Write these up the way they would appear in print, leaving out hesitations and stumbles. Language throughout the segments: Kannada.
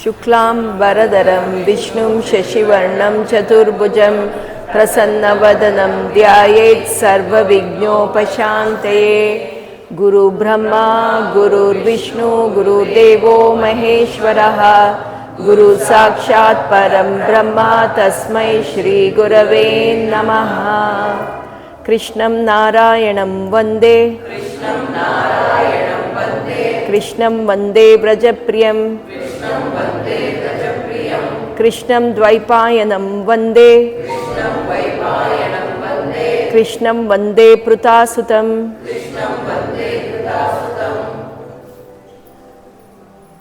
शुक्लांबरधरं विष्णुं शशिवर्णं चतुर्भुजं प्रसन्नवदनं ध्यायेत् सर्वविघ्नोपशान्तये। गुरुब्रह्मा गुरुर्विष्णु गुरुर्देवो महेश्वरः गुरुसाक्षात् परं ब्रह्म तस्मै श्रीगुरवे नमः। कृष्णं नारायणं वन्दे कृष्णं वन्दे व्रजप्रियं कृष्णं द्वैपायनं वन्दे कृष्णं वन्दे पृथासुतं।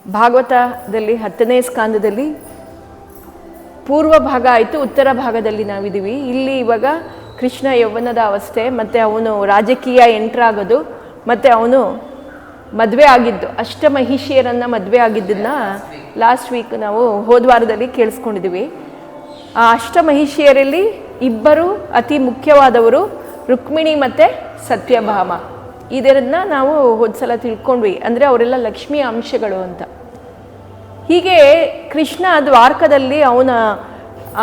ಭಾಗವತದಲ್ಲಿ 10ನೇ ಸ್ಕಂದದಲ್ಲಿ ಪೂರ್ವ ಭಾಗ ಆಯಿತು, ಉತ್ತರ ಭಾಗದಲ್ಲಿ ನಾವಿದ್ದೀವಿ. ಇಲ್ಲಿ ಇವಾಗ ಕೃಷ್ಣ ಯೌವನದ ಅವಸ್ಥೆ, ಮತ್ತು ಅವನು ರಾಜಕೀಯ ಎಂಟ್ರಾಗೋದು, ಮತ್ತು ಅವನು ಮದುವೆ ಆಗಿದ್ದು ಅಷ್ಟಮಹಿಷಿಯರನ್ನು ಮದುವೆ ಆಗಿದ್ದನ್ನು ಲಾಸ್ಟ್ ವೀಕ್ ನಾವು ಹೋದ್ವಾರದಲ್ಲಿ ಕೇಳಿಸ್ಕೊಂಡಿದ್ದೀವಿ. ಆ ಅಷ್ಟಮಹಿಷಿಯರಲ್ಲಿ ಇಬ್ಬರು ಅತಿ ಮುಖ್ಯವಾದವರು ರುಕ್ಮಿಣಿ ಮತ್ತು ಸತ್ಯಭಾಮ. ಇದನ್ನು ನಾವು ಹೋದ್ಸಲ ತಿಳ್ಕೊಂಡ್ವಿ, ಅಂದರೆ ಅವರೆಲ್ಲ ಲಕ್ಷ್ಮಿಯ ಅಂಶಗಳು ಅಂತ. ಹೀಗೆ ಕೃಷ್ಣ ದ್ವಾರಕದಲ್ಲಿ ಅವನ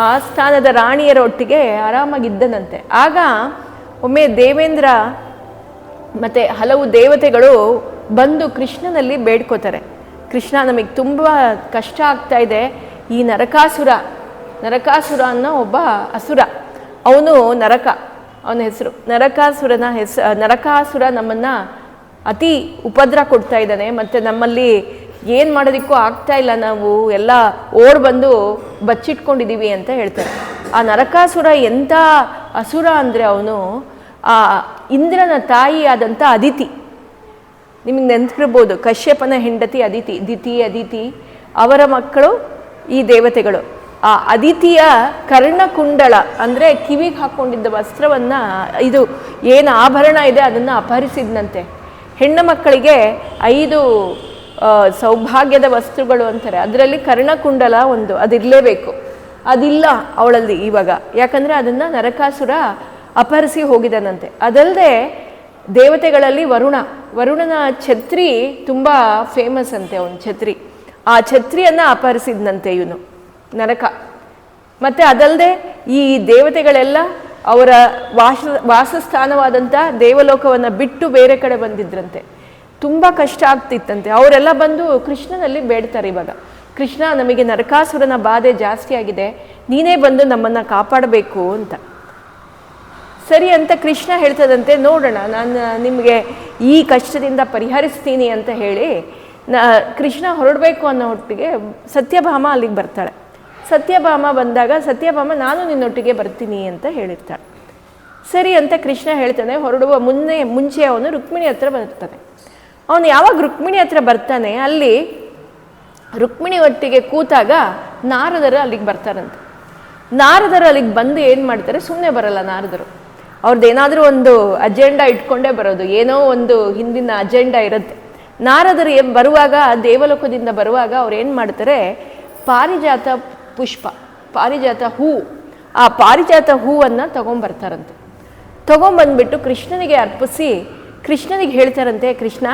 ಆಸ್ಥಾನದ ರಾಣಿಯರ ಒಟ್ಟಿಗೆ ಆರಾಮಾಗಿದ್ದನಂತೆ. ಆಗ ಒಮ್ಮೆ ದೇವೇಂದ್ರ ಮತ್ತು ಹಲವು ದೇವತೆಗಳು ಬಂದು ಕೃಷ್ಣನಲ್ಲಿ ಬೇಡ್ಕೋತಾರೆ, ಕೃಷ್ಣ ನಮಗೆ ತುಂಬ ಕಷ್ಟ ಆಗ್ತಾ ಇದೆ, ಈ ನರಕಾಸುರ ಅನ್ನೋ ಒಬ್ಬ ಅಸುರ, ಅವನು ನರಕ, ಅವನ ಹೆಸರು ನರಕಾಸುರ ನಮ್ಮನ್ನು ಅತಿ ಉಪದ್ರ ಕೊಡ್ತಾ ಇದ್ದಾನೆ, ಮತ್ತು ನಮ್ಮಲ್ಲಿ ಏನು ಮಾಡೋದಕ್ಕೂ ಆಗ್ತಾ ಇಲ್ಲ, ನಾವು ಎಲ್ಲ ಓಡ್ ಬಂದು ಬಚ್ಚಿಟ್ಕೊಂಡಿದ್ದೀವಿ ಅಂತ ಹೇಳ್ತಾರೆ. ಆ ನರಕಾಸುರ ಎಂಥ ಅಸುರ ಅಂದರೆ ಅವನು ಆ ಇಂದ್ರನ ತಾಯಿ ಆದಂಥ ಅದಿತಿ, ನಿಮಗೆ ನೆನಪಿರ್ಬೋದು, ಕಶ್ಯಪನ ಹೆಂಡತಿ ಅದಿತಿ ಅವರ ಮಕ್ಕಳು ಈ ದೇವತೆಗಳು. ಆ ಅದಿತಿಯ ಕರ್ಣಕುಂಡಳ ಅಂದರೆ ಕಿವಿಗೆ ಹಾಕ್ಕೊಂಡಿದ್ದ ವಸ್ತ್ರವನ್ನು, ಇದು ಏನು ಆಭರಣ ಇದೆ ಅದನ್ನು ಅಪಹರಿಸಿದ್ನಂತೆ. ಹೆಣ್ಣು ಮಕ್ಕಳಿಗೆ 5 ಸೌಭಾಗ್ಯದ ವಸ್ತುಗಳು ಅಂತಾರೆ, ಅದರಲ್ಲಿ ಕರ್ಣಕುಂಡಲ ಒಂದು, ಅದಿರಲೇಬೇಕು. ಅದಿಲ್ಲ ಅವಳಲ್ಲಿ ಇವಾಗ, ಯಾಕಂದರೆ ಅದನ್ನು ನರಕಾಸುರ ಅಪಹರಿಸಿ ಹೋಗಿದ್ದಾನಂತೆ. ಅದಲ್ಲದೆ ದೇವತೆಗಳಲ್ಲಿ ವರುಣನ ಛತ್ರಿ ತುಂಬ ಫೇಮಸ್ ಅಂತೆ, ಅವನ ಛತ್ರಿ. ಆ ಛತ್ರಿಯನ್ನು ಅಪಹರಿಸಿದ್ನಂತೆ ಇವನು ನರಕ. ಮತ್ತು ಅದಲ್ಲದೆ ಈ ದೇವತೆಗಳೆಲ್ಲ ಅವರ ವಾಸಸ್ಥಾನವಾದಂಥ ದೇವಲೋಕವನ್ನು ಬಿಟ್ಟು ಬೇರೆ ಕಡೆ ಬಂದಿದ್ರಂತೆ. ತುಂಬ ಕಷ್ಟ ಆಗ್ತಿತ್ತಂತೆ. ಅವರೆಲ್ಲ ಬಂದು ಕೃಷ್ಣನಲ್ಲಿ ಬೇಡ್ತಾರೆ, ಇವಾಗ ಕೃಷ್ಣ ನಮಗೆ ನರಕಾಸುರನ ಬಾಧೆ ಜಾಸ್ತಿ ಆಗಿದೆ, ನೀನೇ ಬಂದು ನಮ್ಮನ್ನು ಕಾಪಾಡಬೇಕು ಅಂತ. ಸರಿ ಅಂತ ಕೃಷ್ಣ ಹೇಳ್ತದಂತೆ, ನೋಡೋಣ ನಾನು ನಿಮಗೆ ಈ ಕಷ್ಟದಿಂದ ಪರಿಹರಿಸ್ತೀನಿ ಅಂತ ಹೇಳಿ ಕೃಷ್ಣ ಹೊರಡಬೇಕು ಅನ್ನೋ ಹೊತ್ತಿಗೆ ಸತ್ಯಭಾಮ ಅಲ್ಲಿಗೆ ಬರ್ತಾಳೆ. ಸತ್ಯಭಾಮ ಬಂದಾಗ ಸತ್ಯಭಾಮ ನಾನು ನಿನ್ನೊಟ್ಟಿಗೆ ಬರ್ತೀನಿ ಅಂತ ಹೇಳಿರ್ತಾಳೆ. ಸರಿ ಅಂತ ಕೃಷ್ಣ ಹೇಳ್ತಾನೆ. ಹೊರಡುವ ಮುಂಚೆ ಅವನು ರುಕ್ಮಿಣಿ ಹತ್ರ ಬರ್ತಾನೆ. ಅವನು ಯಾವಾಗ ರುಕ್ಮಿಣಿ ಹತ್ರ ಬರ್ತಾನೆ, ಅಲ್ಲಿ ರುಕ್ಮಿಣಿ ಒಟ್ಟಿಗೆ ಕೂತಾಗ ನಾರದರು ಅಲ್ಲಿಗೆ ಬರ್ತಾರಂತೆ. ನಾರದರು ಅಲ್ಲಿಗೆ ಬಂದು ಏನು ಮಾಡ್ತಾರೆ, ಸುಮ್ಮನೆ ಬರಲ್ಲ ನಾರದರು, ಅವ್ರದ್ದೇನಾದರೂ ಒಂದು ಅಜೆಂಡಾ ಇಟ್ಕೊಂಡೇ ಬರೋದು, ಏನೋ ಒಂದು ಹಿಂದಿನ ಅಜೆಂಡಾ ಇರುತ್ತೆ. ನಾರದರು ಬರುವಾಗ, ದೇವಲೋಕದಿಂದ ಬರುವಾಗ ಅವ್ರು ಏನು ಮಾಡ್ತಾರೆ, ಪಾರಿಜಾತ ಪುಷ್ಪ, ಪಾರಿಜಾತ ಹೂ, ಆ ಪಾರಿಜಾತ ಹೂವನ್ನು ತೊಗೊಂಬರ್ತಾರಂತೆ. ತೊಗೊಂಬಂದ್ಬಿಟ್ಟು ಕೃಷ್ಣನಿಗೆ ಅರ್ಪಿಸಿ ಕೃಷ್ಣನಿಗೆ ಹೇಳ್ತಾರಂತೆ, ಕೃಷ್ಣ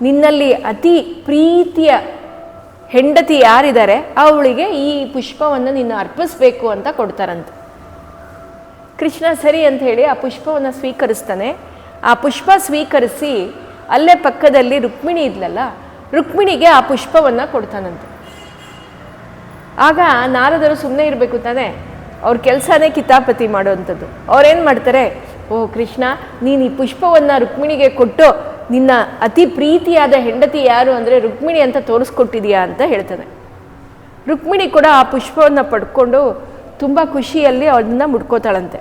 ನಿನ್ನಲ್ಲಿ ಅತಿ ಪ್ರೀತಿಯ ಹೆಂಡತಿ ಯಾರಿದ್ದಾರೆ ಅವಳಿಗೆ ಈ ಪುಷ್ಪವನ್ನು ನೀನು ಅರ್ಪಿಸ್ಬೇಕು ಅಂತ ಕೊಡ್ತಾರಂತೆ. ಕೃಷ್ಣ ಸರಿ ಅಂತ ಹೇಳಿ ಆ ಪುಷ್ಪವನ್ನು ಸ್ವೀಕರಿಸ್ತಾನೆ. ಆ ಪುಷ್ಪ ಸ್ವೀಕರಿಸಿ ಅಲ್ಲೇ ಪಕ್ಕದಲ್ಲಿ ರುಕ್ಮಿಣಿ ಇದ್ಲಲ್ಲ, ರುಕ್ಮಿಣಿಗೆ ಆ ಪುಷ್ಪವನ್ನು ಕೊಡ್ತಾನಂತೆ. ಆಗ ನಾರದರು ಸುಮ್ಮನೆ ಇರಬೇಕು ತಾನೆ, ಅವ್ರ ಕೆಲಸನೇ ಕಿತಾಪತಿ ಮಾಡೋವಂಥದ್ದು. ಅವ್ರೇನು ಮಾಡ್ತಾರೆ, ಓ ಕೃಷ್ಣ ನೀನು ಈ ಪುಷ್ಪವನ್ನು ರುಕ್ಮಿಣಿಗೆ ಕೊಟ್ಟು ನಿನ್ನ ಅತಿ ಪ್ರೀತಿಯಾದ ಹೆಂಡತಿ ಯಾರು ಅಂದರೆ ರುಕ್ಮಿಣಿ ಅಂತ ತೋರಿಸ್ಕೊಟ್ಟಿದೀಯಾ ಅಂತ ಹೇಳ್ತಾನೆ. ರುಕ್ಮಿಣಿ ಕೂಡ ಆ ಪುಷ್ಪವನ್ನು ಪಡ್ಕೊಂಡು ತುಂಬ ಖುಷಿಯಲ್ಲಿ ಅದನ್ನು ಮುಡ್ಕೋತಾಳಂತೆ.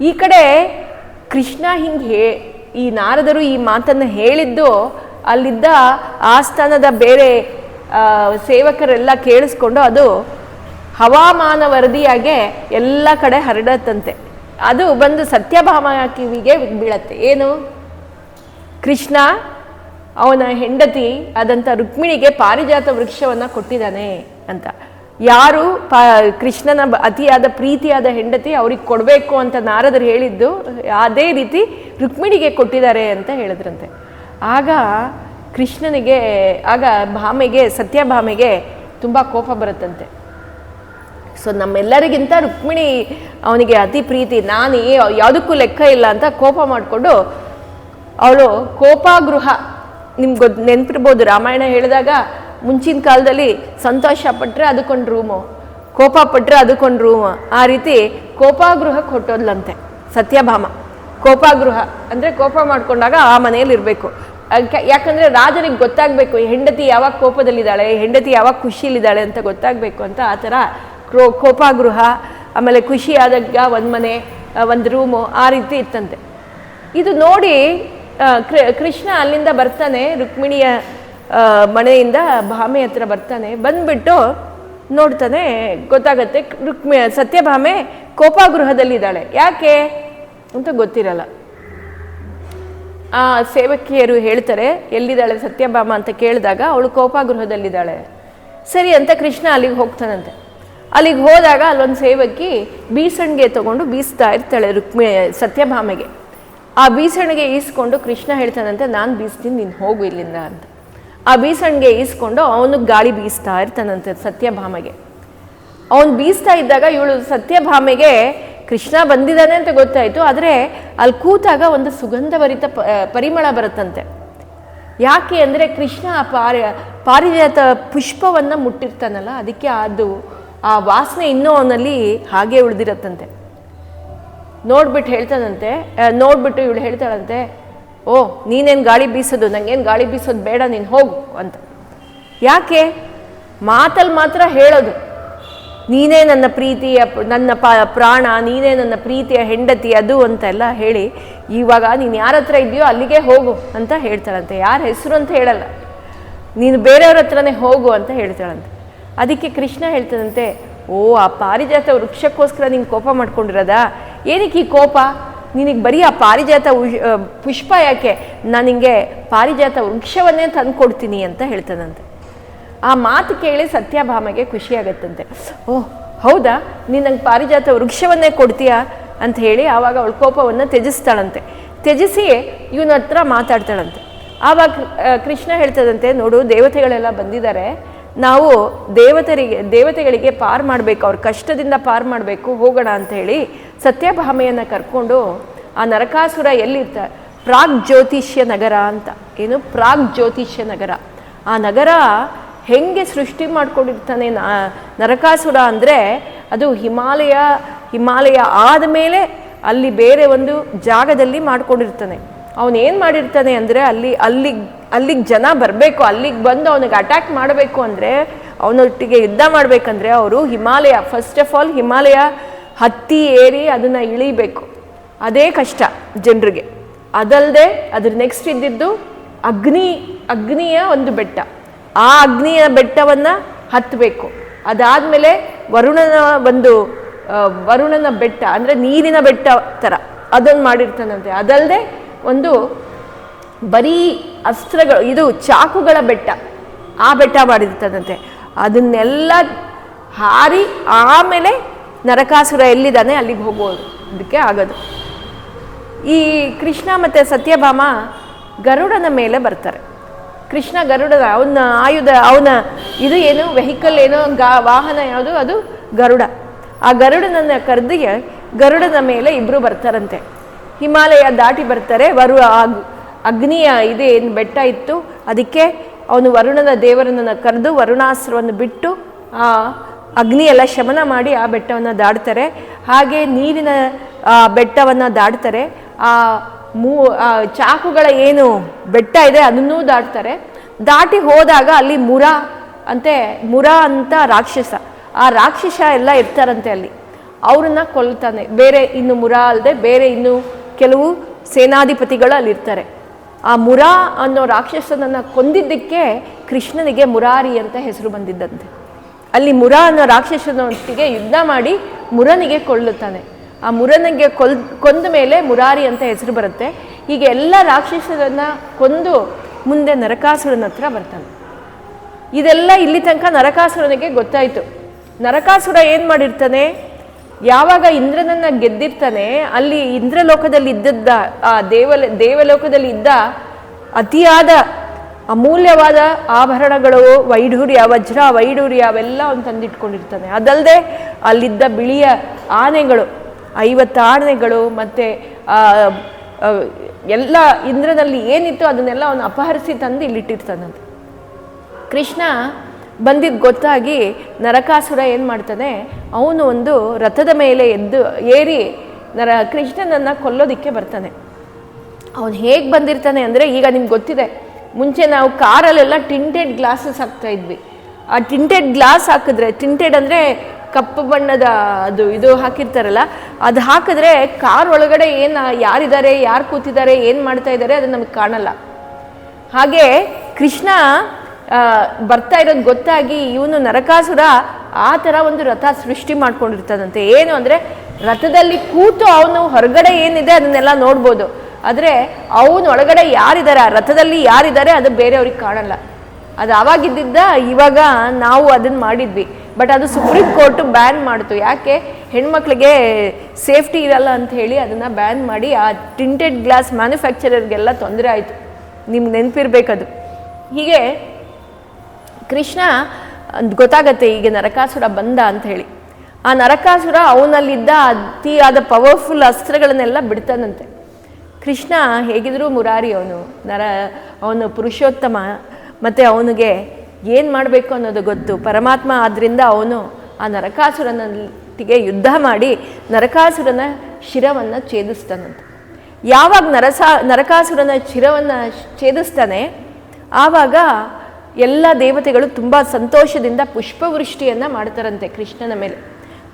ಈ ಕಡೆ ಕೃಷ್ಣ ಹಿಂಗೆ ಈ ನಾರದರು ಈ ಮಾತನ್ನು ಹೇಳಿದ್ದು ಅಲ್ಲಿದ್ದ ಆಸ್ಥಾನದ ಬೇರೆ ಸೇವಕರೆಲ್ಲ ಕೇಳಿಸ್ಕೊಂಡು ಅದು ಹವಾಮಾನ ವರದಿಯಾಗೆ ಎಲ್ಲ ಕಡೆ ಹರಡತ್ತಂತೆ. ಅದು ಬಂದು ಸತ್ಯಭಾಮ ಕಿವಿಗೆ ಬೀಳತ್ತೆ. ಏನು, ಕೃಷ್ಣ ಅವನ ಹೆಂಡತಿ ಆದಂಥ ರುಕ್ಮಿಣಿಗೆ ಪಾರಿಜಾತ ವೃಕ್ಷವನ್ನು ಕೊಟ್ಟಿದ್ದಾನೆ ಅಂತ. ಯಾರು ಕೃಷ್ಣನ ಅತಿಯಾದ ಪ್ರೀತಿಯಾದ ಹೆಂಡತಿ ಅವ್ರಿಗೆ ಕೊಡಬೇಕು ಅಂತ ನಾರದರು ಹೇಳಿದ್ದು, ಅದೇ ರೀತಿ ರುಕ್ಮಿಣಿಗೆ ಕೊಟ್ಟಿದ್ದಾರೆ ಅಂತ ಹೇಳಿದ್ರಂತೆ. ಆಗ ಕೃಷ್ಣನಿಗೆ ಆಗ ಸತ್ಯಭಾಮೆಗೆ ತುಂಬ ಕೋಪ ಬರುತ್ತಂತೆ. ಸೊ ನಮ್ಮೆಲ್ಲರಿಗಿಂತ ರುಕ್ಮಿಣಿ ಅವನಿಗೆ ಅತಿ ಪ್ರೀತಿ, ನಾನು ಯಾವುದಕ್ಕೂ ಲೆಕ್ಕ ಇಲ್ಲ ಅಂತ ಕೋಪ ಮಾಡಿಕೊಂಡು ಅವಳು ಕೋಪಾಗೃಹ, ನಿಮ್ಗೆ ನೆನಪಿರ್ಬೋದು ರಾಮಾಯಣ ಹೇಳಿದಾಗ ಮುಂಚಿನ ಕಾಲದಲ್ಲಿ ಸಂತೋಷ ಪಟ್ಟರೆ ಅದಕ್ಕೊಂದು ರೂಮು, ಕೋಪ ಪಟ್ಟರೆ ಅದಕ್ಕೊಂದು ರೂಮು, ಆ ರೀತಿ ಕೋಪಾಗೃಹಕ್ಕೆ ಹೊಟ್ಟೋದ್ಲಂತೆ ಸತ್ಯಭಾಮ. ಕೋಪಾಗೃಹ ಅಂದರೆ ಕೋಪ ಮಾಡ್ಕೊಂಡಾಗ ಆ ಮನೆಯಲ್ಲಿ ಇರಬೇಕು. ಯಾಕಂದರೆ ರಾಜನಿಗೆ ಗೊತ್ತಾಗಬೇಕು ಹೆಂಡತಿ ಯಾವಾಗ ಕೋಪದಲ್ಲಿದ್ದಾಳೆ, ಹೆಂಡತಿ ಯಾವಾಗ ಖುಷಿಯಲ್ಲಿದ್ದಾಳೆ ಅಂತ ಗೊತ್ತಾಗಬೇಕು ಅಂತ ಆ ಥರ ಕೋಪಾಗೃಹ, ಆಮೇಲೆ ಖುಷಿ ಆದಾಗ ಒಂದು ಮನೆ, ಒಂದು ರೂಮು, ಆ ರೀತಿ ಇತ್ತಂತೆ. ಇದು ನೋಡಿ ಕೃಷ್ಣ ಅಲ್ಲಿಂದ ಬರ್ತಾನೆ, ರುಕ್ಮಿಣಿಯ ಮನೆಯಿಂದ ಭಾಮೆ ಹತ್ರ ಬರ್ತಾನೆ. ಬಂದ್ಬಿಟ್ಟು ನೋಡ್ತಾನೆ, ಗೊತ್ತಾಗತ್ತೆ ಸತ್ಯಭಾಮೆ ಕೋಪಾಗೃಹದಲ್ಲಿದ್ದಾಳೆ. ಯಾಕೆ ಅಂತ ಗೊತ್ತಿರಲ್ಲ. ಆ ಸೇವಕಿಯರು ಹೇಳ್ತಾರೆ ಎಲ್ಲಿದ್ದಾಳೆ ಸತ್ಯಭಾಮ ಅಂತ ಕೇಳಿದಾಗ ಅವಳು ಕೋಪಾಗೃಹದಲ್ಲಿದ್ದಾಳೆ. ಸರಿ ಅಂತ ಕೃಷ್ಣ ಅಲ್ಲಿಗೆ ಹೋಗ್ತಾನಂತೆ. ಅಲ್ಲಿಗೆ ಹೋದಾಗ ಅಲ್ಲೊಂದು ಸೇವಕಿ ಬೀಸಣಿಗೆ ತಗೊಂಡು ಬೀಸ್ತಾ ಇರ್ತಾಳೆ ಸತ್ಯಭಾಮೆಗೆ. ಆ ಬೀಸಣಿಗೆ ಈಸ್ಕೊಂಡು ಕೃಷ್ಣ ಹೇಳ್ತಾನಂತೆ, ನಾನು ಬೀಸ್ತೀನಿ, ನೀನು ಹೋಗು ಇಲ್ಲಿಂದ ಅಂತ. ಆ ಬೀಸಣಿಗೆ ಈಸ್ಕೊಂಡು ಅವನು ಗಾಳಿ ಬೀಸ್ತಾ ಇರ್ತಾನಂತೆ ಸತ್ಯಭಾಮೆಗೆ. ಅವನು ಬೀಸ್ತಾ ಇದ್ದಾಗ ಇವಳು ಸತ್ಯಭಾಮೆಗೆ ಕೃಷ್ಣ ಬಂದಿದ್ದಾನೆ ಅಂತ ಗೊತ್ತಾಯಿತು. ಆದರೆ ಅಲ್ಲಿ ಕೂತಾಗ ಒಂದು ಸುಗಂಧಭರಿತ ಪರಿಮಳ ಬರುತ್ತಂತೆ. ಯಾಕೆ ಅಂದರೆ ಕೃಷ್ಣ ಪಾರಿಜಾತ ಪುಷ್ಪವನ್ನು ಮುಟ್ಟಿರ್ತಾನಲ್ಲ, ಅದಕ್ಕೆ ಆ ವಾಸನೆ ಇನ್ನೂ ಅವನಲ್ಲಿ ಹಾಗೆ ಉಳಿದಿರತ್ತಂತೆ. ನೋಡ್ಬಿಟ್ಟು ಇವಳು ಹೇಳ್ತಾಳಂತೆ, ಓ ನೀನೇನು ಗಾಳಿ ಬೀಸೋದು, ನಂಗೇನು ಗಾಳಿ ಬೀಸೋದು ಬೇಡ, ನೀನು ಹೋಗು ಅಂತ. ಯಾಕೆ ಮಾತಲ್ಲಿ ಮಾತ್ರ ಹೇಳೋದು, ನೀನೇ ನನ್ನ ಪ್ರೀತಿಯ ನನ್ನ ಪ್ರಾಣ, ನೀನೇ ನನ್ನ ಪ್ರೀತಿಯ ಹೆಂಡತಿ ಅದು ಅಂತೆಲ್ಲ ಹೇಳಿ, ಇವಾಗ ನೀನು ಯಾರ ಹತ್ರ ಇದೆಯೋ ಅಲ್ಲಿಗೆ ಹೋಗು ಅಂತ ಹೇಳ್ತಾಳಂತೆ. ಯಾರ ಹೆಸರು ಅಂತ ಹೇಳಲ್ಲ, ನೀನು ಬೇರೆಯವ್ರ ಹತ್ರನೇ ಹೋಗು ಅಂತ ಹೇಳ್ತಾಳಂತೆ. ಅದಕ್ಕೆ ಕೃಷ್ಣ ಹೇಳ್ತಾನಂತೆ, ಓ ಆ ಪಾರಿಜಾತ ವೃಕ್ಷಕ್ಕೋಸ್ಕರ ನೀನು ಕೋಪ ಮಾಡ್ಕೊಂಡಿರೋದಾ? ಏನಕ್ಕೆ ಈ ಕೋಪ ನಿನಗೆ? ಬರೀ ಆ ಪಾರಿಜಾತ ಪುಷ್ಪ ಯಾಕೆ, ನಾನು ನಿನಗೆ ಪಾರಿಜಾತ ವೃಕ್ಷವನ್ನೇ ತಂದು ಕೊಡ್ತೀನಿ ಅಂತ ಹೇಳ್ತಾನಂತೆ. ಆ ಮಾತು ಕೇಳಿ ಸತ್ಯಭಾಮೆಗೆ ಖುಷಿಯಾಗತ್ತಂತೆ. ಓಹ್ ಹೌದಾ, ನೀನು ನಂಗೆ ಪಾರಿಜಾತ ವೃಕ್ಷವನ್ನೇ ಕೊಡ್ತೀಯಾ ಅಂತ ಹೇಳಿ ಆವಾಗ ಅವಳ ಕೋಪವನ್ನು ತ್ಯಜಿಸ್ತಾಳಂತೆ. ತ್ಯಜಿಸಿ ಇವನ ಹತ್ರ ಮಾತಾಡ್ತಾಳಂತೆ. ಆವಾಗ ಕೃಷ್ಣ ಹೇಳ್ತದಂತೆ, ನೋಡು ದೇವತೆಗಳೆಲ್ಲ ಬಂದಿದ್ದಾರೆ, ನಾವು ದೇವತೆಗಳಿಗೆ ಪಾರು ಮಾಡಬೇಕು, ಅವ್ರ ಕಷ್ಟದಿಂದ ಪಾರು ಮಾಡಬೇಕು, ಹೋಗೋಣ ಅಂತ ಹೇಳಿ ಸತ್ಯಭಾಮೆಯನ್ನು ಕರ್ಕೊಂಡು ಆ ನರಕಾಸುರ ಎಲ್ಲಿರ್ತಾರೆ, ಪ್ರಾಗ್ ಜ್ಯೋತಿಷ್ಯ ನಗರ ಅಂತ. ಏನು ಪ್ರಾಗ್ ಜ್ಯೋತಿಷ್ಯ ನಗರ, ಆ ನಗರ ಹೆಂಗೆ ಸೃಷ್ಟಿ ಮಾಡ್ಕೊಂಡಿರ್ತಾನೆ ನರಕಾಸುರ ಅಂದರೆ, ಅದು ಹಿಮಾಲಯ ಆದಮೇಲೆ ಅಲ್ಲಿ ಬೇರೆ ಒಂದು ಜಾಗದಲ್ಲಿ ಮಾಡ್ಕೊಂಡಿರ್ತಾನೆ. ಅವನೇನು ಮಾಡಿರ್ತಾನೆ ಅಂದರೆ, ಅಲ್ಲಿಗೆ ಜನ ಬರಬೇಕು, ಅಲ್ಲಿಗೆ ಬಂದು ಅವನಿಗೆ ಅಟ್ಯಾಕ್ ಮಾಡಬೇಕು ಅಂದರೆ, ಅವನೊಟ್ಟಿಗೆ ಯುದ್ಧ ಮಾಡಬೇಕಂದ್ರೆ ಅವರು ಫಸ್ಟ್ ಆಫ್ ಆಲ್ ಹಿಮಾಲಯ ಹತ್ತಿ ಏರಿ ಅದನ್ನು ಇಳಿಬೇಕು. ಅದೇ ಕಷ್ಟ ಜನರಿಗೆ. ಅದಲ್ಲದೆ ಅದ್ರ ನೆಕ್ಸ್ಟ್ ಇದ್ದಿದ್ದು ಅಗ್ನಿಯ ಒಂದು ಬೆಟ್ಟ, ಆ ಅಗ್ನಿಯ ಬೆಟ್ಟವನ್ನು ಹತ್ತಬೇಕು. ಅದಾದಮೇಲೆ ವರುಣನ ಬೆಟ್ಟ ಅಂದರೆ ನೀರಿನ ಬೆಟ್ಟ ಥರ ಅದನ್ನು ಮಾಡಿರ್ತಾನಂತೆ. ಅದಲ್ಲದೆ ಒಂದು ಬರೀ ಅಸ್ತ್ರಗಳು, ಇದು ಚಾಕುಗಳ ಬೆಟ್ಟ, ಆ ಬೆಟ್ಟ ಮಾಡಿರ್ತಾನಂತೆ. ಅದನ್ನೆಲ್ಲ ಹಾರಿ ಆಮೇಲೆ ನರಕಾಸುರ ಎಲ್ಲಿದ್ದಾನೆ ಅಲ್ಲಿಗೆ ಹೋಗೋದಕ್ಕೆ ಆಗೋದು. ಈ ಕೃಷ್ಣ ಮತ್ತು ಸತ್ಯಭಾಮ ಗರುಡನ ಮೇಲೆ ಬರ್ತಾರೆ. ಕೃಷ್ಣ ಗರುಡನ ಅವನ ಇದು ಏನು ವೆಹಿಕಲ್ ಏನೋ ವಾಹನ ಯಾವುದು, ಅದು ಗರುಡ. ಆ ಗರುಡನನ್ನು ಕರೆದಿಗೆ ಗರುಡನ ಮೇಲೆ ಇಬ್ಬರು ಬರ್ತಾರಂತೆ. ಹಿಮಾಲಯ ದಾಟಿ ಬರ್ತಾರೆ. ಅಗ್ನಿಯ ಇದೇನು ಬೆಟ್ಟ ಇತ್ತು, ಅದಕ್ಕೆ ಅವನು ವರುಣನ ದೇವರನ್ನು ಕರೆದು ವರುಣಾಸ್ತ್ರವನ್ನು ಬಿಟ್ಟು ಆ ಅಗ್ನಿಯೆಲ್ಲ ಶಮನ ಮಾಡಿ ಆ ಬೆಟ್ಟವನ್ನು ದಾಟ್ತಾರೆ. ಹಾಗೆ ನೀರಿನ ಬೆಟ್ಟವನ್ನು ದಾಟ್ತಾರೆ. ಆ ಚಾಕುಗಳ ಏನು ಬೆಟ್ಟ ಇದೆ ಅದನ್ನೂ ದಾಟ್ತಾರೆ. ದಾಟಿ ಹೋದಾಗ ಅಲ್ಲಿ ಮುರ ಅಂತ ರಾಕ್ಷಸ, ಆ ರಾಕ್ಷಸ ಎಲ್ಲ ಇರ್ತಾರಂತೆ ಅಲ್ಲಿ. ಅವ್ರನ್ನ ಕೊಲ್ತಾನೆ. ಬೇರೆ ಇನ್ನು ಮುರ ಅಲ್ಲದೆ ಬೇರೆ ಇನ್ನು ಕೆಲವು ಸೇನಾಧಿಪತಿಗಳು ಅಲ್ಲಿರ್ತಾರೆ. ಆ ಮುರ ಅನ್ನೋ ರಾಕ್ಷಸನನ್ನು ಕೊಂದಿದ್ದಕ್ಕೆ ಕೃಷ್ಣನಿಗೆ ಮುರಾರಿ ಅಂತ ಹೆಸರು ಬಂದಿದ್ದಂತೆ. ಅಲ್ಲಿ ಮುರ ಅನ್ನೋ ರಾಕ್ಷಸನೊಟ್ಟಿಗೆ ಯುದ್ಧ ಮಾಡಿ ಮುರನಿಗೆ ಕೊಲ್ಲುತ್ತಾನೆ. ಆ ಮುರನಿಗೆ ಕೊಂದ ಮೇಲೆ ಮುರಾರಿ ಅಂತ ಹೆಸರು ಬರುತ್ತೆ. ಹೀಗೆ ಎಲ್ಲ ರಾಕ್ಷಸರನ್ನು ಕೊಂದು ಮುಂದೆ ನರಕಾಸುರನ ಹತ್ರ ಬರ್ತಾನೆ. ಇದೆಲ್ಲ ಇಲ್ಲಿ ತನಕ ನರಕಾಸುರನಿಗೆ ಗೊತ್ತಾಯಿತು. ನರಕಾಸುರ ಏನು ಮಾಡಿರ್ತಾನೆ, ಯಾವಾಗ ಇಂದ್ರನನ್ನು ಗೆದ್ದಿರ್ತಾನೆ, ಅಲ್ಲಿ ಇಂದ್ರಲೋಕದಲ್ಲಿ ಇದ್ದದ್ದ ಆ ದೇವಲೋಕದಲ್ಲಿ ಇದ್ದ ಅತಿಯಾದ ಅಮೂಲ್ಯವಾದ ಆಭರಣಗಳು, ವೈಢೂರ್ಯ, ವಜ್ರ ವೈಢೂರ್ಯ ಅವೆಲ್ಲ ಅವನು ತಂದಿಟ್ಕೊಂಡಿರ್ತಾನೆ. ಅದಲ್ಲದೆ ಅಲ್ಲಿದ್ದ ಬಿಳಿಯ ಆನೆಗಳು, 50 ಆನೆಗಳು, ಮತ್ತು ಎಲ್ಲ ಇಂದ್ರನಲ್ಲಿ ಏನಿತ್ತು ಅದನ್ನೆಲ್ಲ ಅವನು ಅಪಹರಿಸಿ ತಂದು ಇಲ್ಲಿಟ್ಟಿರ್ತಾನಂತೆ. ಕೃಷ್ಣ ಬಂದಿದ್ದು ಗೊತ್ತಾಗಿ ನರಕಾಸುರ ಏನು ಮಾಡ್ತಾನೆ, ಅವನು ಒಂದು ರಥದ ಮೇಲೆ ಏರಿ ಕೃಷ್ಣನನ್ನು ಕೊಲ್ಲೋದಿಕ್ಕೆ ಬರ್ತಾನೆ. ಅವನು ಹೇಗೆ ಬಂದಿರ್ತಾನೆ ಅಂದರೆ, ಈಗ ನಿಮ್ಗೆ ಗೊತ್ತಿದೆ, ಮುಂಚೆ ನಾವು ಕಾರಲ್ಲೆಲ್ಲ ಟಿಂಟೆಡ್ ಗ್ಲಾಸಸ್ ಹಾಕ್ತಾ ಇದ್ವಿ. ಆ ಟಿಂಟೆಡ್ ಗ್ಲಾಸ್ ಹಾಕಿದ್ರೆ, ಟಿಂಟೆಡ್ ಅಂದರೆ ಕಪ್ಪು ಬಣ್ಣದ ಇದು ಹಾಕಿರ್ತಾರಲ್ಲ, ಅದು ಹಾಕಿದ್ರೆ ಕಾರ್ ಒಳಗಡೆ ಯಾರಿದ್ದಾರೆ, ಯಾರು ಕೂತಿದ್ದಾರೆ, ಏನು ಮಾಡ್ತಾ ಇದ್ದಾರೆ ಅದು ನಮಗೆ ಕಾಣಲ್ಲ. ಹಾಗೆ ಕೃಷ್ಣ ಬರ್ತಾ ಇರೋದು ಗೊತ್ತಾಗಿ ಇವನು ನರಕಾಸುರ ಆ ಥರ ಒಂದು ರಥ ಸೃಷ್ಟಿ ಮಾಡ್ಕೊಂಡಿರ್ತಾನಂತೆ. ಏನು ಅಂದರೆ ರಥದಲ್ಲಿ ಕೂತು ಅವನು ಹೊರಗಡೆ ಏನಿದೆ ಅದನ್ನೆಲ್ಲ ನೋಡ್ಬೋದು, ಆದರೆ ಅವನು ಒಳಗಡೆ ಯಾರಿದ್ದಾರೆ, ಆ ರಥದಲ್ಲಿ ಯಾರಿದ್ದಾರೆ ಅದು ಬೇರೆಯವ್ರಿಗೆ ಕಾಣಲ್ಲ. ಅದು ಆವಾಗಿದ್ದ, ಇವಾಗ ನಾವು ಅದನ್ನು ಮಾಡಿದ್ವಿ, ಬಟ್ ಅದು ಸುಪ್ರೀಂ ಕೋರ್ಟು ಬ್ಯಾನ್ ಮಾಡ್ತು. ಯಾಕೆ? ಹೆಣ್ಮಕ್ಳಿಗೆ ಸೇಫ್ಟಿ ಇರಲ್ಲ ಅಂತ ಹೇಳಿ ಅದನ್ನು ಬ್ಯಾನ್ ಮಾಡಿ ಆ ಟಿಂಟೆಡ್ ಗ್ಲಾಸ್ ಮ್ಯಾನುಫ್ಯಾಕ್ಚರರ್ಗೆಲ್ಲ ತೊಂದರೆ ಆಯಿತು. ನಿಮ್ಗೆ ನೆನಪಿರ್ಬೇಕದು. ಹೀಗೆ ಕೃಷ್ಣ ಗೊತ್ತಾಗತ್ತೆ ಹೀಗೆ ನರಕಾಸುರ ಬಂದ ಅಂತ ಹೇಳಿ. ಆ ನರಕಾಸುರ ಅವನಲ್ಲಿದ್ದ ಅತಿಯಾದ ಪವರ್ಫುಲ್ ಅಸ್ತ್ರಗಳನ್ನೆಲ್ಲ ಬಿಡ್ತಾನಂತೆ. ಕೃಷ್ಣ ಹೇಗಿದ್ರೂ ಮುರಾರಿ, ಅವನು ಪುರುಷೋತ್ತಮ, ಮತ್ತು ಅವನಿಗೆ ಏನು ಮಾಡಬೇಕು ಅನ್ನೋದು ಗೊತ್ತು, ಪರಮಾತ್ಮ. ಆದ್ದರಿಂದ ಅವನು ಆ ನರಕಾಸುರನಿಗೆ ಯುದ್ಧ ಮಾಡಿ ನರಕಾಸುರನ ಶಿರವನ್ನು ಛೇದಿಸ್ತಾನಂತೆ. ಯಾವಾಗ ನರಕಾಸುರನ ಶಿರವನ್ನು ಛೇದಿಸ್ತಾನೆ, ಆವಾಗ ಎಲ್ಲ ದೇವತೆಗಳು ತುಂಬ ಸಂತೋಷದಿಂದ ಪುಷ್ಪವೃಷ್ಟಿಯನ್ನು ಮಾಡ್ತಾರಂತೆ ಕೃಷ್ಣನ ಮೇಲೆ.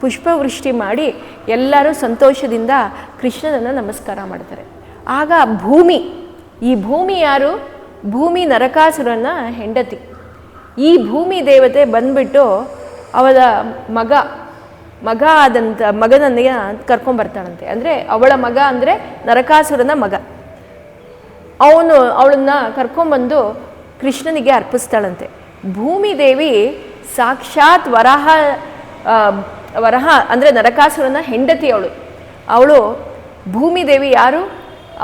ಪುಷ್ಪವೃಷ್ಟಿ ಮಾಡಿ ಎಲ್ಲರೂ ಸಂತೋಷದಿಂದ ಕೃಷ್ಣನನ್ನು ನಮಸ್ಕಾರ ಮಾಡ್ತಾರೆ. ಆಗ ಈ ಭೂಮಿ ಯಾರು? ಭೂಮಿ ನರಕಾಸುರನ ಹೆಂಡತಿ. ಈ ಭೂಮಿ ದೇವತೆ ಬಂದ್ಬಿಟ್ಟು ಅವಳ ಮಗ ಆದಂಥ ಮಗನನ್ನೇ ಕರ್ಕೊಂಬರ್ತಾಳಂತೆ. ಅಂದರೆ ಅವಳ ಮಗ ಅಂದರೆ ನರಕಾಸುರನ ಮಗ. ಅವಳನ್ನ ಕರ್ಕೊಂಬಂದು ಕೃಷ್ಣನಿಗೆ ಅರ್ಪಿಸ್ತಾಳಂತೆ. ಭೂಮಿ ದೇವಿ ಸಾಕ್ಷಾತ್ ವರಹ ಅಂದರೆ ನರಕಾಸುರನ ಹೆಂಡತಿ ಅವಳು ಭೂಮಿ ದೇವಿ ಯಾರು?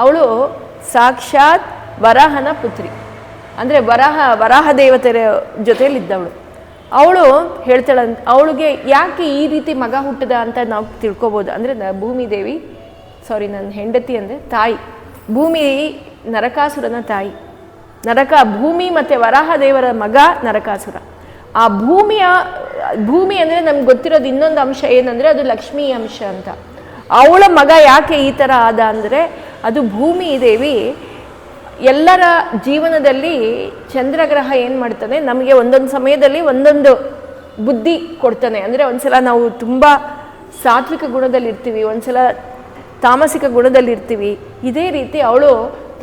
ಅವಳು ಸಾಕ್ಷಾತ್ ವರಾಹನ ಪುತ್ರಿ, ಅಂದರೆ ವರಾಹ ದೇವತೆಯ ಜೊತೆಯಲ್ಲಿದ್ದವಳು. ಅವಳು ಹೇಳ್ತಾಳಂತ, ಅವಳಿಗೆ ಯಾಕೆ ಈ ರೀತಿ ಮಗ ಹುಟ್ಟದ ಅಂತ ನಾವು ತಿಳ್ಕೊಬೋದು. ಅಂದರೆ ಭೂಮಿ ದೇವಿ, ನನ್ನ ಹೆಂಡತಿ ಅಂದರೆ ತಾಯಿ, ಭೂಮಿ ನರಕಾಸುರನ ತಾಯಿ. ಭೂಮಿ ಮತ್ತು ವರಾಹ ದೇವರ ಮಗ ನರಕಾಸುರ. ಆ ಭೂಮಿ ಅಂದರೆ ನಮ್ಗೆ ಗೊತ್ತಿರೋದು ಇನ್ನೊಂದು ಅಂಶ ಏನಂದರೆ ಅದು ಲಕ್ಷ್ಮೀ ಅಂಶ ಅಂತ. ಅವಳ ಮಗ ಯಾಕೆ ಈ ಥರ ಆದ ಅಂದರೆ, ಅದು ಭೂಮಿ ದೇವಿ ಎಲ್ಲರ ಜೀವನದಲ್ಲಿ ಚಂದ್ರಗ್ರಹ ಏನು ಮಾಡ್ತಾನೆ, ನಮಗೆ ಒಂದೊಂದು ಸಮಯದಲ್ಲಿ ಒಂದೊಂದು ಬುದ್ಧಿ ಕೊಡ್ತಾನೆ. ಅಂದರೆ ಒಂದ್ಸಲ ನಾವು ತುಂಬ ಸಾತ್ವಿಕ ಗುಣದಲ್ಲಿರ್ತೀವಿ, ಒಂದ್ಸಲ ತಾಮಸಿಕ ಗುಣದಲ್ಲಿರ್ತೀವಿ. ಇದೇ ರೀತಿ ಅವಳು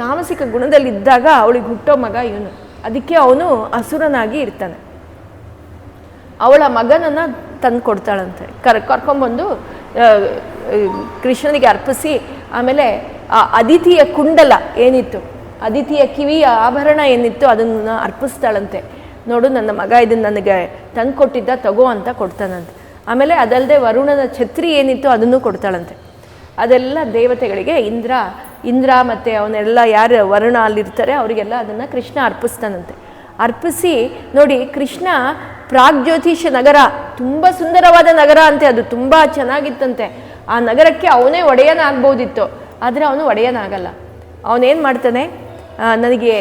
ತಾಮಸಿಕ ಗುಣದಲ್ಲಿದ್ದಾಗ ಅವಳಿಗೆ ಹುಟ್ಟೋ ಮಗ ಇವನು. ಅದಕ್ಕೆ ಅವನು ಅಸುರನಾಗಿ ಇರ್ತಾನೆ. ಅವಳ ಮಗನನ್ನು ತಂದು ಕೊಡ್ತಾಳಂತೆ. ಕರ್ಕೊಂಬಂದು ಕೃಷ್ಣನಿಗೆ ಅರ್ಪಿಸಿ, ಆಮೇಲೆ ಆ ಅದಿತಿಯ ಕುಂಡಲ ಏನಿತ್ತು, ಅದಿತಿಯ ಕಿವಿಯ ಆಭರಣ ಏನಿತ್ತು ಅದನ್ನು ಅರ್ಪಿಸ್ತಾಳಂತೆ. ನೋಡು ನನ್ನ ಮಗ ಇದನ್ನು ನನಗೆ ತಂದು ಕೊಟ್ಟಿದ್ದ, ತಗೋ ಅಂತ ಕೊಡ್ತಾನಂತೆ. ಆಮೇಲೆ ಅದಲ್ಲದೆ ವರುಣನ ಛತ್ರಿ ಏನಿತ್ತು ಅದನ್ನು ಕೊಡ್ತಾಳಂತೆ. ಅದೆಲ್ಲ ದೇವತೆಗಳಿಗೆ ಇಂದ್ರ ಮತ್ತು ಅವನ್ನೆಲ್ಲ ಯಾರು ವರುಣ ಅಲ್ಲಿರ್ತಾರೆ ಅವರಿಗೆಲ್ಲ ಅದನ್ನು ಕೃಷ್ಣ ಅರ್ಪಿಸ್ತಾನಂತೆ. ಅರ್ಪಿಸಿ ನೋಡಿ, ಕೃಷ್ಣ ಪ್ರಾಗ್ಜ್ಯೋತಿಷ ನಗರ, ತುಂಬ ಸುಂದರವಾದ ನಗರ ಅಂತೆ, ಅದು ತುಂಬ ಚೆನ್ನಾಗಿತ್ತಂತೆ. ಆ ನಗರಕ್ಕೆ ಅವನೇ ಒಡೆಯನಾಗ್ಬೋದಿತ್ತು, ಆದರೆ ಅವನು ಒಡೆಯನಾಗಲ್ಲ. ಅವನೇನು ಮಾಡ್ತಾನೆ, ನನಗೆ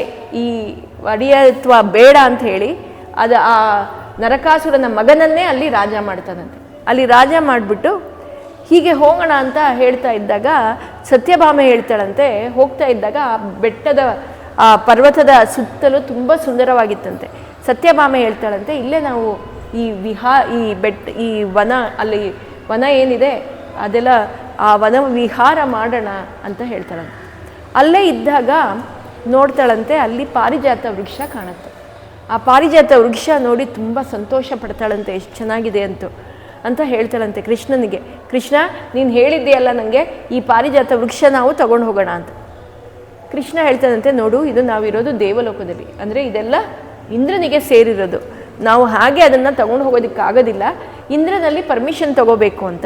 ಈ ಒಡೆಯತ್ವ ಬೇಡ ಅಂತ ಹೇಳಿ ಆ ನರಕಾಸುರನ ಮಗನನ್ನೇ ಅಲ್ಲಿ ರಾಜ ಮಾಡ್ತಾನಂತೆ. ಅಲ್ಲಿ ರಾಜ ಮಾಡಿಬಿಟ್ಟು ಹೀಗೆ ಹೋಗೋಣ ಅಂತ ಹೇಳ್ತಾ ಇದ್ದಾಗ ಸತ್ಯಭಾಮೆ ಹೇಳ್ತಾಳಂತೆ, ಹೋಗ್ತಾ ಇದ್ದಾಗ ಬೆಟ್ಟದ ಆ ಪರ್ವತದ ಸುತ್ತಲೂ ತುಂಬ ಸುಂದರವಾಗಿತ್ತಂತೆ. ಸತ್ಯಭಾಮೆ ಹೇಳ್ತಾಳಂತೆ, ಇಲ್ಲೇ ನಾವು ಈ ವನ ಏನಿದೆ ಅದೆಲ್ಲ ಆ ವನ ವಿಹಾರ ಮಾಡೋಣ ಅಂತ ಹೇಳ್ತಾಳಂತೆ. ಅಲ್ಲೇ ಇದ್ದಾಗ ನೋಡ್ತಾಳಂತೆ, ಅಲ್ಲಿ ಪಾರಿಜಾತ ವೃಕ್ಷ ಕಾಣುತ್ತೆ. ಆ ಪಾರಿಜಾತ ವೃಕ್ಷ ನೋಡಿ ತುಂಬ ಸಂತೋಷ ಪಡ್ತಾಳಂತೆ, ಎಷ್ಟು ಚೆನ್ನಾಗಿದೆ ಅಂತ ಹೇಳ್ತಾಳಂತೆ ಕೃಷ್ಣನಿಗೆ. ಕೃಷ್ಣ, ನೀನು ಹೇಳಿದ್ದೀಯಲ್ಲ ನನಗೆ ಈ ಪಾರಿಜಾತ ವೃಕ್ಷ ನಾವು ತಗೊಂಡು ಹೋಗೋಣ ಅಂತ. ಕೃಷ್ಣ ಹೇಳ್ತಾನಂತೆ, ನೋಡು, ಇದು ನಾವಿರೋದು ದೇವಲೋಕದಲ್ಲಿ, ಅಂದರೆ ಇದೆಲ್ಲ ಇಂದ್ರನಿಗೆ ಸೇರಿರೋದು, ನಾವು ಹಾಗೆ ಅದನ್ನು ತಗೊಂಡು ಹೋಗೋದಕ್ಕಾಗೋದಿಲ್ಲ, ಇಂದ್ರನಲ್ಲಿ ಪರ್ಮಿಷನ್ ತಗೋಬೇಕು ಅಂತ.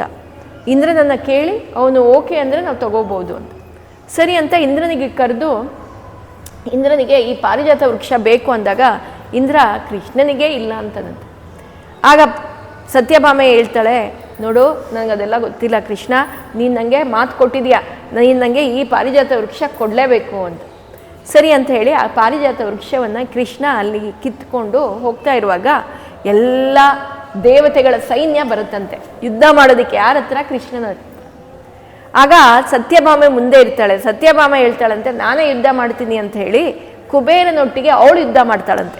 ಇಂದ್ರನನ್ನು ಕೇಳಿ ಅವನು ಓಕೆ ಅಂದರೆ ನಾವು ತಗೋಬೋದು ಅಂತ. ಸರಿ ಅಂತ ಇಂದ್ರನಿಗೆ ಕರೆದು ಇಂದ್ರನಿಗೆ ಈ ಪಾರಿಜಾತ ವೃಕ್ಷ ಬೇಕು ಅಂದಾಗ ಇಂದ್ರ ಕೃಷ್ಣನಿಗೆ ಇಲ್ಲ ಅಂತನಂತೆ. ಆಗ ಸತ್ಯಭಾಮೆ ಹೇಳ್ತಾಳೆ, ನೋಡು ನನಗದೆಲ್ಲ ಗೊತ್ತಿಲ್ಲ ಕೃಷ್ಣ, ನೀನು ನನಗೆ ಮಾತು ಕೊಟ್ಟಿದ್ಯಾ, ನೀನು ನನಗೆ ಈ ಪಾರಿಜಾತ ವೃಕ್ಷ ಕೊಡಲೇಬೇಕು ಅಂತ. ಸರಿ ಅಂತ ಹೇಳಿ ಆ ಪಾರಿಜಾತ ವೃಕ್ಷವನ್ನು ಕೃಷ್ಣ ಅಲ್ಲಿ ಕಿತ್ಕೊಂಡು ಹೋಗ್ತಾ ಇರುವಾಗ ಎಲ್ಲ ದೇವತೆಗಳ ಸೈನ್ಯ ಬರುತ್ತಂತೆ ಯುದ್ಧ ಮಾಡೋದಕ್ಕೆ. ಯಾರ ಹತ್ರ? ಕೃಷ್ಣನ ಹತ್ರ. ಆಗ ಸತ್ಯಭಾಮೆ ಮುಂದೆ ಇರ್ತಾಳೆ. ಸತ್ಯಭಾಮೆ ಹೇಳ್ತಾಳಂತೆ, ನಾನೇ ಯುದ್ಧ ಮಾಡ್ತೀನಿ ಅಂತ ಹೇಳಿ ಕುಬೇರನೊಟ್ಟಿಗೆ ಅವಳು ಯುದ್ಧ ಮಾಡ್ತಾಳಂತೆ.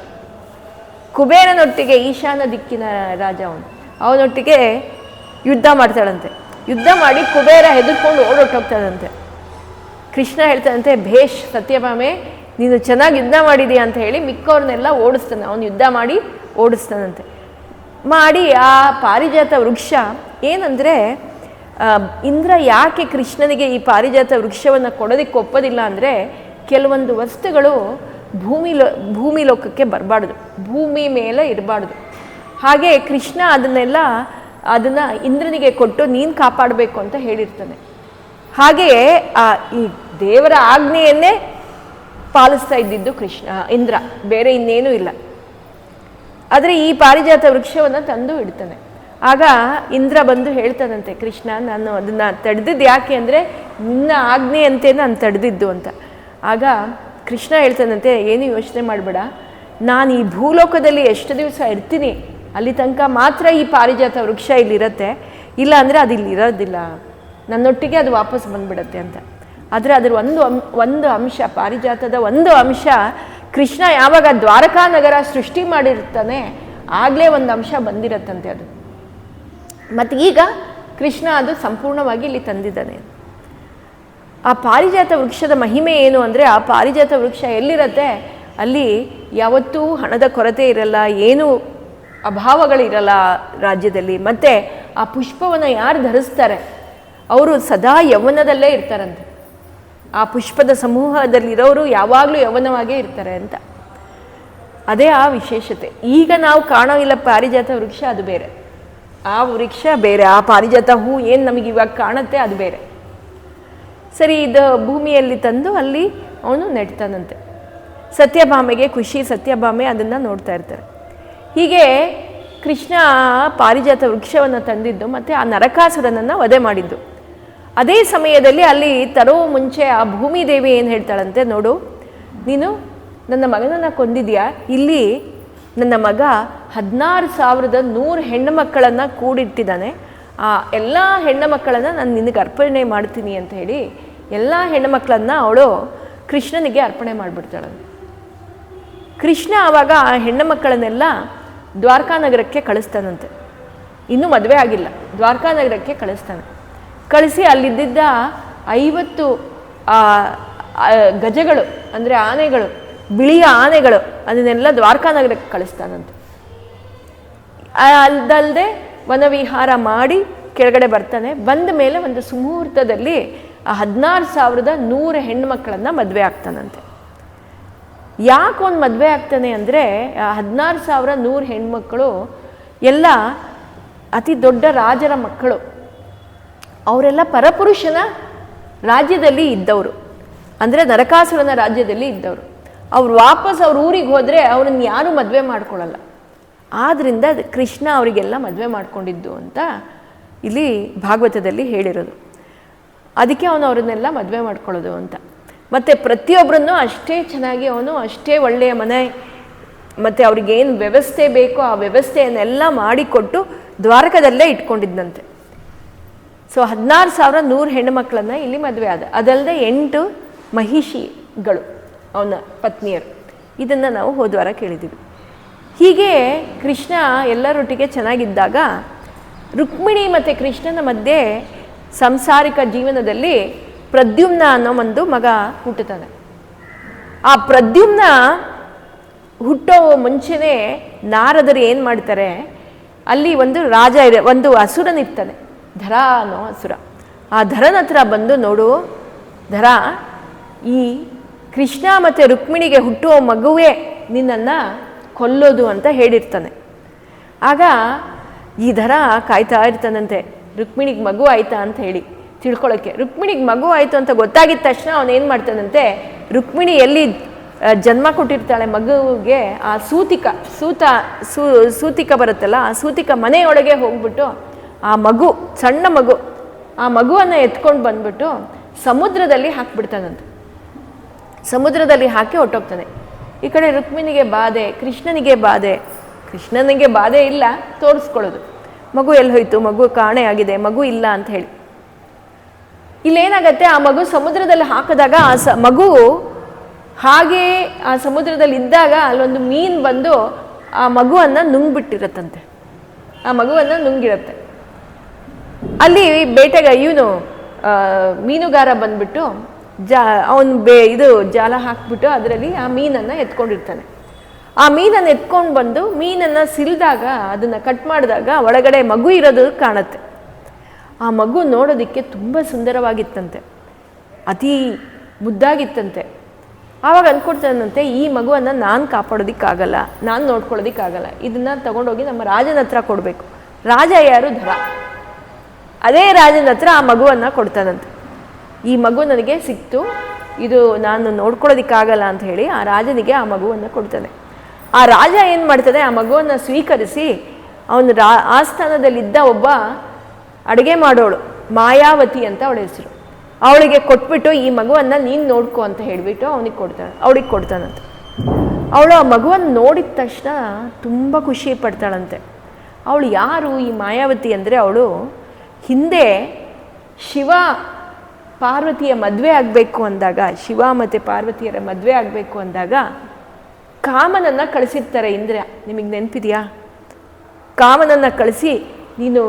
ಕುಬೇರನೊಟ್ಟಿಗೆ, ಈಶಾನ ದಿಕ್ಕಿನ ರಾಜ ಅವನೊಟ್ಟಿಗೆ ಯುದ್ಧ ಮಾಡ್ತಾಳಂತೆ. ಯುದ್ಧ ಮಾಡಿ ಕುಬೇರ ಹೆದರ್ಕೊಂಡು ಓಡೊಟ್ಟೋಗ್ತಾಳಂತೆ. ಕೃಷ್ಣ ಹೇಳ್ತಾನಂತೆ, ಭೇಷ್ ಸತ್ಯಭಾಮೆ, ನೀನು ಚೆನ್ನಾಗಿ ಯುದ್ಧ ಮಾಡಿದೀಯ ಅಂತ ಹೇಳಿ ಮಿಕ್ಕವ್ರನ್ನೆಲ್ಲ ಓಡಿಸ್ತಾನೆ. ಅವನು ಯುದ್ಧ ಮಾಡಿ ಓಡಿಸ್ತಾನಂತೆ. ಮಾಡಿ ಆ ಪಾರಿಜಾತ ವೃಕ್ಷ ಏನಂದರೆ, ಇಂದ್ರ ಯಾಕೆ ಕೃಷ್ಣನಿಗೆ ಈ ಪಾರಿಜಾತ ವೃಕ್ಷವನ್ನು ಕೊಡೋದಕ್ಕೆ ಒಪ್ಪೋದಿಲ್ಲ ಅಂದರೆ, ಕೆಲವೊಂದು ವಸ್ತುಗಳು ಭೂಮಿ ಲೋಕಕ್ಕೆ ಬರಬಾರ್ದು, ಭೂಮಿ ಮೇಲೆ ಇರಬಾರ್ದು. ಹಾಗೆ ಕೃಷ್ಣ ಅದನ್ನು ಇಂದ್ರನಿಗೆ ಕೊಟ್ಟು ನೀನು ಕಾಪಾಡಬೇಕು ಅಂತ ಹೇಳಿರ್ತಾನೆ. ಹಾಗೆಯೇ ಈ ದೇವರ ಆಜ್ಞೆಯನ್ನೇ ಪಾಲಿಸ್ತಾ ಇದ್ದಿದ್ದು ಇಂದ್ರ, ಬೇರೆ ಇನ್ನೇನೂ ಇಲ್ಲ. ಆದರೆ ಈ ಪಾರಿಜಾತ ವೃಕ್ಷವನ್ನು ತಂದು ಇಡ್ತಾನೆ. ಆಗ ಇಂದ್ರ ಬಂದು ಹೇಳ್ತಾನಂತೆ, ಕೃಷ್ಣ ನಾನು ಅದನ್ನು ತಡೆದಿದ್ದು ಯಾಕೆ ಅಂದರೆ ನಿನ್ನ ಆಜ್ಞೆಯಂತೆ ನಾನು ತಡೆದಿದ್ದು ಅಂತ. ಆಗ ಕೃಷ್ಣ ಹೇಳ್ತಾನಂತೆ, ಏನು ಯೋಚನೆ ಮಾಡಬೇಡ, ನಾನು ಈ ಭೂಲೋಕದಲ್ಲಿ ಎಷ್ಟು ದಿವಸ ಇರ್ತೀನಿ ಅಲ್ಲಿ ತನಕ ಮಾತ್ರ ಈ ಪಾರಿಜಾತ ವೃಕ್ಷ ಇಲ್ಲಿರುತ್ತೆ, ಇಲ್ಲ ಅಂದರೆ ಅದು ಇಲ್ಲಿ ಇರೋದಿಲ್ಲ, ನನ್ನೊಟ್ಟಿಗೆ ಅದು ವಾಪಸ್ ಬಂದುಬಿಡತ್ತೆ ಅಂತ. ಆದರೆ ಅದರ ಒಂದು ಅಂಶ, ಪಾರಿಜಾತದ ಒಂದು ಅಂಶ ಕೃಷ್ಣ ಯಾವಾಗ ದ್ವಾರಕಾ ನಗರ ಸೃಷ್ಟಿ ಮಾಡಿರ್ತಾನೆ ಆಗಲೇ ಒಂದು ಅಂಶ ಬಂದಿರತ್ತಂತೆ ಅದು. ಮತ್ತು ಈಗ ಕೃಷ್ಣ ಅದು ಸಂಪೂರ್ಣವಾಗಿ ಇಲ್ಲಿ ತಂದಿದ್ದಾನೆ. ಆ ಪಾರಿಜಾತ ವೃಕ್ಷದ ಮಹಿಮೆ ಏನು ಅಂದರೆ, ಆ ಪಾರಿಜಾತ ವೃಕ್ಷ ಎಲ್ಲಿರುತ್ತೆ ಅಲ್ಲಿ ಯಾವತ್ತೂ ಹಣದ ಕೊರತೆ ಇರಲ್ಲ, ಏನೂ ಅಭಾವಗಳಿರಲ್ಲ ರಾಜ್ಯದಲ್ಲಿ. ಮತ್ತು ಆ ಪುಷ್ಪವನ್ನು ಯಾರು ಧರಿಸ್ತಾರೆ ಅವರು ಸದಾ ಯೌವನದಲ್ಲೇ ಇರ್ತಾರಂತೆ. ಆ ಪುಷ್ಪದ ಸಮೂಹದಲ್ಲಿರೋರು ಯಾವಾಗಲೂ ಯೌವನವಾಗೇ ಇರ್ತಾರೆ ಅಂತ. ಅದೇ ಆ ವಿಶೇಷತೆ. ಈಗ ನಾವು ಕಾಣೋಲ್ಲ ಪಾರಿಜಾತ ವೃಕ್ಷ, ಅದು ಬೇರೆ. ಆ ವೃಕ್ಷ ಬೇರೆ, ಆ ಪಾರಿಜಾತ ಹೂ ಏನು ನಮಗೆ ಇವಾಗ ಕಾಣುತ್ತೆ ಅದು ಬೇರೆ. ಸರಿ, ಇದು ಭೂಮಿಯಲ್ಲಿ ತಂದು ಅಲ್ಲಿ ಅವನು ನೆಡ್ತಾನಂತೆ. ಸತ್ಯಭಾಮೆಗೆ ಖುಷಿ, ಸತ್ಯಭಾಮೆ ಅದನ್ನು ನೋಡ್ತಾ ಇರ್ತಾರೆ. ಹೀಗೆ ಕೃಷ್ಣ ಪಾರಿಜಾತ ವೃಕ್ಷವನ್ನು ತಂದಿದ್ದು ಮತ್ತು ಆ ನರಕಾಸುರನನ್ನು ವಧೆ ಮಾಡಿದ್ದು. ಅದೇ ಸಮಯದಲ್ಲಿ ಅಲ್ಲಿ ತರೋ ಮುಂಚೆ ಆ ಭೂಮಿ ದೇವಿ ಏನು ಹೇಳ್ತಾಳಂತೆ, ನೋಡು ನೀನು ನನ್ನ ಮಗನನ್ನು ಕೊಂದಿದ್ಯಾ, ಇಲ್ಲಿ ನನ್ನ ಮಗ 16,100 ಹೆಣ್ಣು ಮಕ್ಕಳನ್ನು ಕೂಡಿಟ್ಟಿದ್ದಾನೆ, ಆ ಎಲ್ಲ ಹೆಣ್ಣು ಮಕ್ಕಳನ್ನು ನಾನು ನಿನಗೆ ಅರ್ಪಣೆ ಮಾಡ್ತೀನಿ ಅಂತ ಹೇಳಿ ಎಲ್ಲ ಹೆಣ್ಣು ಮಕ್ಕಳನ್ನು ಅವಳು ಕೃಷ್ಣನಿಗೆ ಅರ್ಪಣೆ ಮಾಡಿಬಿಡ್ತಾಳಂತೆ. ಕೃಷ್ಣ ಆವಾಗ ಆ ಹೆಣ್ಣು ಮಕ್ಕಳನ್ನೆಲ್ಲ ದ್ವಾರಕಾನಗರಕ್ಕೆ ಕಳಿಸ್ತಾನಂತೆ. ಇನ್ನೂ ಮದುವೆ ಆಗಿಲ್ಲ, ದ್ವಾರಕಾನಗರಕ್ಕೆ ಕಳಿಸ್ತಾನೆ. ಕಳಿಸಿ ಅಲ್ಲಿದ್ದ 50 ಗಜಗಳು ಅಂದರೆ ಆನೆಗಳು, ಬಿಳಿಯ ಆನೆಗಳು, ಅದನ್ನೆಲ್ಲ ದ್ವಾರಕಾನಗರಕ್ಕೆ ಕಳಿಸ್ತಾನಂತೆ. ಅದಲ್ಲದೆ ವನವಿಹಾರ ಮಾಡಿ ಕೆಳಗಡೆ ಬರ್ತಾನೆ. ಬಂದ ಮೇಲೆ ಒಂದು ಸುಮುಹೂರ್ತದಲ್ಲಿ 16,100 ಹೆಣ್ಣು ಮಕ್ಕಳನ್ನು ಮದುವೆ ಆಗ್ತಾನಂತೆ. ಯಾಕೆ ಒಂದು ಮದುವೆ ಆಗ್ತಾನೆ ಅಂದರೆ, 16,100 ಹೆಣ್ಮಕ್ಕಳು ಎಲ್ಲ ಅತಿ ದೊಡ್ಡ ರಾಜರ ಮಕ್ಕಳು. ಅವರೆಲ್ಲ ಪರಪುರುಷನ ರಾಜ್ಯದಲ್ಲಿ ಇದ್ದವರು, ಅಂದರೆ ನರಕಾಸುರನ ರಾಜ್ಯದಲ್ಲಿ ಇದ್ದವರು. ಅವ್ರು ವಾಪಸ್ ಅವ್ರ ಊರಿಗೆ ಹೋದರೆ ಅವ್ರನ್ನ ಯಾರೂ ಮದುವೆ ಮಾಡ್ಕೊಳ್ಳಲ್ಲ. ಆದ್ದರಿಂದ ಕೃಷ್ಣ ಅವರಿಗೆಲ್ಲ ಮದುವೆ ಮಾಡ್ಕೊಂಡಿದ್ದು ಅಂತ ಇಲ್ಲಿ ಭಾಗವತದಲ್ಲಿ ಹೇಳಿರೋದು. ಅದಕ್ಕೆ ಅವನು ಅವ್ರನ್ನೆಲ್ಲ ಮದುವೆ ಮಾಡ್ಕೊಳ್ಳೋದು ಅಂತ. ಮತ್ತು ಪ್ರತಿಯೊಬ್ಬರನ್ನು ಅಷ್ಟೇ ಚೆನ್ನಾಗಿ ಅವನು ಅಷ್ಟೇ ಒಳ್ಳೆಯ ಮನೆ ಮತ್ತು ಅವ್ರಿಗೇನು ವ್ಯವಸ್ಥೆ ಬೇಕೋ ಆ ವ್ಯವಸ್ಥೆಯನ್ನೆಲ್ಲ ಮಾಡಿಕೊಟ್ಟು ದ್ವಾರಕದಲ್ಲೇ ಇಟ್ಕೊಂಡಿದ್ದಂತೆ. ಸೊ 16,100 ಹೆಣ್ಣು ಮಕ್ಕಳನ್ನು ಇಲ್ಲಿ ಮದುವೆ ಆದ. ಅದಲ್ಲದೆ 8 ಮಹಿಷಿಗಳು ಅವನ ಪತ್ನಿಯರು. ಇದನ್ನು ನಾವು ಹೋದ್ವಾರ ಕೇಳಿದ್ದೀವಿ. ಹೀಗೆ ಕೃಷ್ಣ ಎಲ್ಲರೊಟ್ಟಿಗೆ ಚೆನ್ನಾಗಿದ್ದಾಗ ರುಕ್ಮಿಣಿ ಮತ್ತು ಕೃಷ್ಣನ ಮಧ್ಯೆ ಸಂಸಾರಿಕ ಜೀವನದಲ್ಲಿ ಪ್ರದ್ಯುಮ್ನ ಅನ್ನೋ ಒಂದು ಮಗ ಹುಟ್ಟುತ್ತಾನೆ. ಆ ಪ್ರದ್ಯುಮ್ನ ಹುಟ್ಟೋ ಮುಂಚೆನೇ ನಾರದರು ಏನು ಮಾಡ್ತಾರೆ, ಅಲ್ಲಿ ಒಂದು ರಾಜ ಇದೆ, ಒಂದು ಅಸುರನಿರ್ತಾನೆ, ಧರ ಅನ್ನೋ ಅಸುರ. ಆ ಧರನ ಹತ್ರ ಬಂದು, ನೋಡು ಧರ, ಈ ಕೃಷ್ಣ ಮತ್ತು ರುಕ್ಮಿಣಿಗೆ ಹುಟ್ಟುವ ಮಗುವೇ ನಿನ್ನನ್ನು ಕೊಲ್ಲೋದು ಅಂತ ಹೇಳಿರ್ತಾನೆ. ಆಗ ಈ ಧರ ಕಾಯ್ತಾ ಇರ್ತಾನಂತೆ, ರುಕ್ಮಿಣಿಗೆ ಮಗು ಆಯ್ತಾ ಅಂತ ಹೇಳಿ ತಿಳ್ಕೊಳ್ಳೋಕ್ಕೆ. ರುಕ್ಮಿಣಿಗೆ ಮಗು ಆಯಿತು ಅಂತ ಗೊತ್ತಾಗಿದ್ದ ತಕ್ಷಣ ಅವನೇನು ಮಾಡ್ತಾನಂತೆ, ರುಕ್ಮಿಣಿ ಎಲ್ಲಿ ಜನ್ಮ ಕೊಟ್ಟಿರ್ತಾಳೆ ಮಗುವಿಗೆ. ಆ ಸೂತಿಕ ಬರುತ್ತಲ್ಲ, ಆ ಸೂತಿಕ ಮನೆಯೊಳಗೆ ಹೋಗ್ಬಿಟ್ಟು ಆ ಮಗು, ಸಣ್ಣ ಮಗು, ಆ ಮಗುವನ್ನು ಎತ್ಕೊಂಡು ಬಂದ್ಬಿಟ್ಟು ಸಮುದ್ರದಲ್ಲಿ ಹಾಕಿಬಿಡ್ತಾನಂತೆ. ಸಮುದ್ರದಲ್ಲಿ ಹಾಕಿ ಹೊಟ್ಟೋಗ್ತಾನೆ. ಈ ಕಡೆ ರುಕ್ಮಿಣಿಗೆ ಬಾಧೆ, ಕೃಷ್ಣನಿಗೆ ಬಾಧೆ ಇಲ್ಲ, ತೋರಿಸ್ಕೊಳ್ಳೋದು ಮಗು ಎಲ್ಲಿ ಹೋಯ್ತು, ಮಗು ಕಾಣೆ ಆಗಿದೆ, ಮಗು ಇಲ್ಲ ಅಂತ ಹೇಳಿ. ಇಲ್ಲೇನಾಗತ್ತೆ, ಆ ಮಗು ಸಮುದ್ರದಲ್ಲಿ ಹಾಕಿದಾಗ ಮಗು ಹಾಗೇ ಆ ಸಮುದ್ರದಲ್ಲಿ ಇದ್ದಾಗ ಅಲ್ಲೊಂದು ಮೀನು ಬಂದು ಆ ಮಗುವನ್ನು ನುಂಗ್ಬಿಟ್ಟಿರತ್ತಂತೆ. ಆ ಮಗುವನ್ನು ನುಂಗಿರತ್ತೆ. ಅಲ್ಲಿ ಇವನು ಮೀನುಗಾರ ಬಂದ್ಬಿಟ್ಟು ಅವನು ಇದು ಜಾಲ ಹಾಕ್ಬಿಟ್ಟು ಅದರಲ್ಲಿ ಆ ಮೀನನ್ನು ಎತ್ಕೊಂಡಿರ್ತಾನೆ. ಆ ಮೀನನ್ನು ಎತ್ಕೊಂಡು ಬಂದು ಮೀನನ್ನು ಸಿಲ್ದಾಗ, ಅದನ್ನು ಕಟ್ ಮಾಡಿದಾಗ ಒಳಗಡೆ ಮಗು ಇರೋದು ಕಾಣುತ್ತೆ. ಆ ಮಗು ನೋಡೋದಕ್ಕೆ ತುಂಬ ಸುಂದರವಾಗಿತ್ತಂತೆ, ಅತಿ ಮುದ್ದಾಗಿತ್ತಂತೆ. ಆವಾಗ ಅಂದ್ಕೊಡ್ತಾನಂತೆ, ಈ ಮಗುವನ್ನು ನಾನು ಕಾಪಾಡೋದಕ್ಕಾಗಲ್ಲ, ನಾನು ನೋಡ್ಕೊಳ್ಳೋದಕ್ಕಾಗಲ್ಲ, ಇದನ್ನು ತಗೊಂಡೋಗಿ ನಮ್ಮ ರಾಜನ ಹತ್ರ ಕೊಡಬೇಕು. ರಾಜ ಯಾರು? ಧರ. ಅದೇ ರಾಜನ ಹತ್ರ ಆ ಮಗುವನ್ನು ಕೊಡ್ತಾನಂತೆ. ಈ ಮಗು ನನಗೆ ಸಿಕ್ತು, ಇದು ನಾನು ನೋಡ್ಕೊಳ್ಳೋದಕ್ಕಾಗಲ್ಲ ಅಂತ ಹೇಳಿ ಆ ರಾಜನಿಗೆ ಆ ಮಗುವನ್ನು ಕೊಡ್ತಾನೆ. ಆ ರಾಜ ಏನು ಮಾಡ್ತಾನೆ, ಆ ಮಗುವನ್ನು ಸ್ವೀಕರಿಸಿ ಅವನು ಆಸ್ಥಾನದಲ್ಲಿದ್ದ ಒಬ್ಬ ಅಡುಗೆ ಮಾಡೋಳು, ಮಾಯಾವತಿ ಅಂತ ಅವಳ ಹೆಸರು, ಅವಳಿಗೆ ಕೊಟ್ಬಿಟ್ಟು ಈ ಮಗುವನ್ನು ನೀನು ನೋಡ್ಕೊ ಅಂತ ಹೇಳಿಬಿಟ್ಟು ಅವಳಿಗೆ ಕೊಡ್ತಾನಂತೆ. ಅವಳು ಆ ಮಗುವನ್ನು ನೋಡಿದ ತಕ್ಷಣ ತುಂಬ ಖುಷಿ ಪಡ್ತಾಳಂತೆ. ಅವಳು ಯಾರು ಈ ಮಾಯಾವತಿ ಅಂದರೆ, ಅವಳು ಹಿಂದೆ ಶಿವ ಪಾರ್ವತಿಯ ಮದುವೆ ಆಗಬೇಕು ಅಂದಾಗ, ಶಿವ ಮತ್ತು ಪಾರ್ವತಿಯರ ಮದುವೆ ಆಗಬೇಕು ಅಂದಾಗ ಕಾಮನನ್ನು ಕಳಿಸಿರ್ತಾರೆ ಇಂದ್ರ. ನಿಮಗೆ ನೆನಪಿದೆಯಾ? ಕಾಮನನ್ನು ಕಳಿಸಿ ನೀನು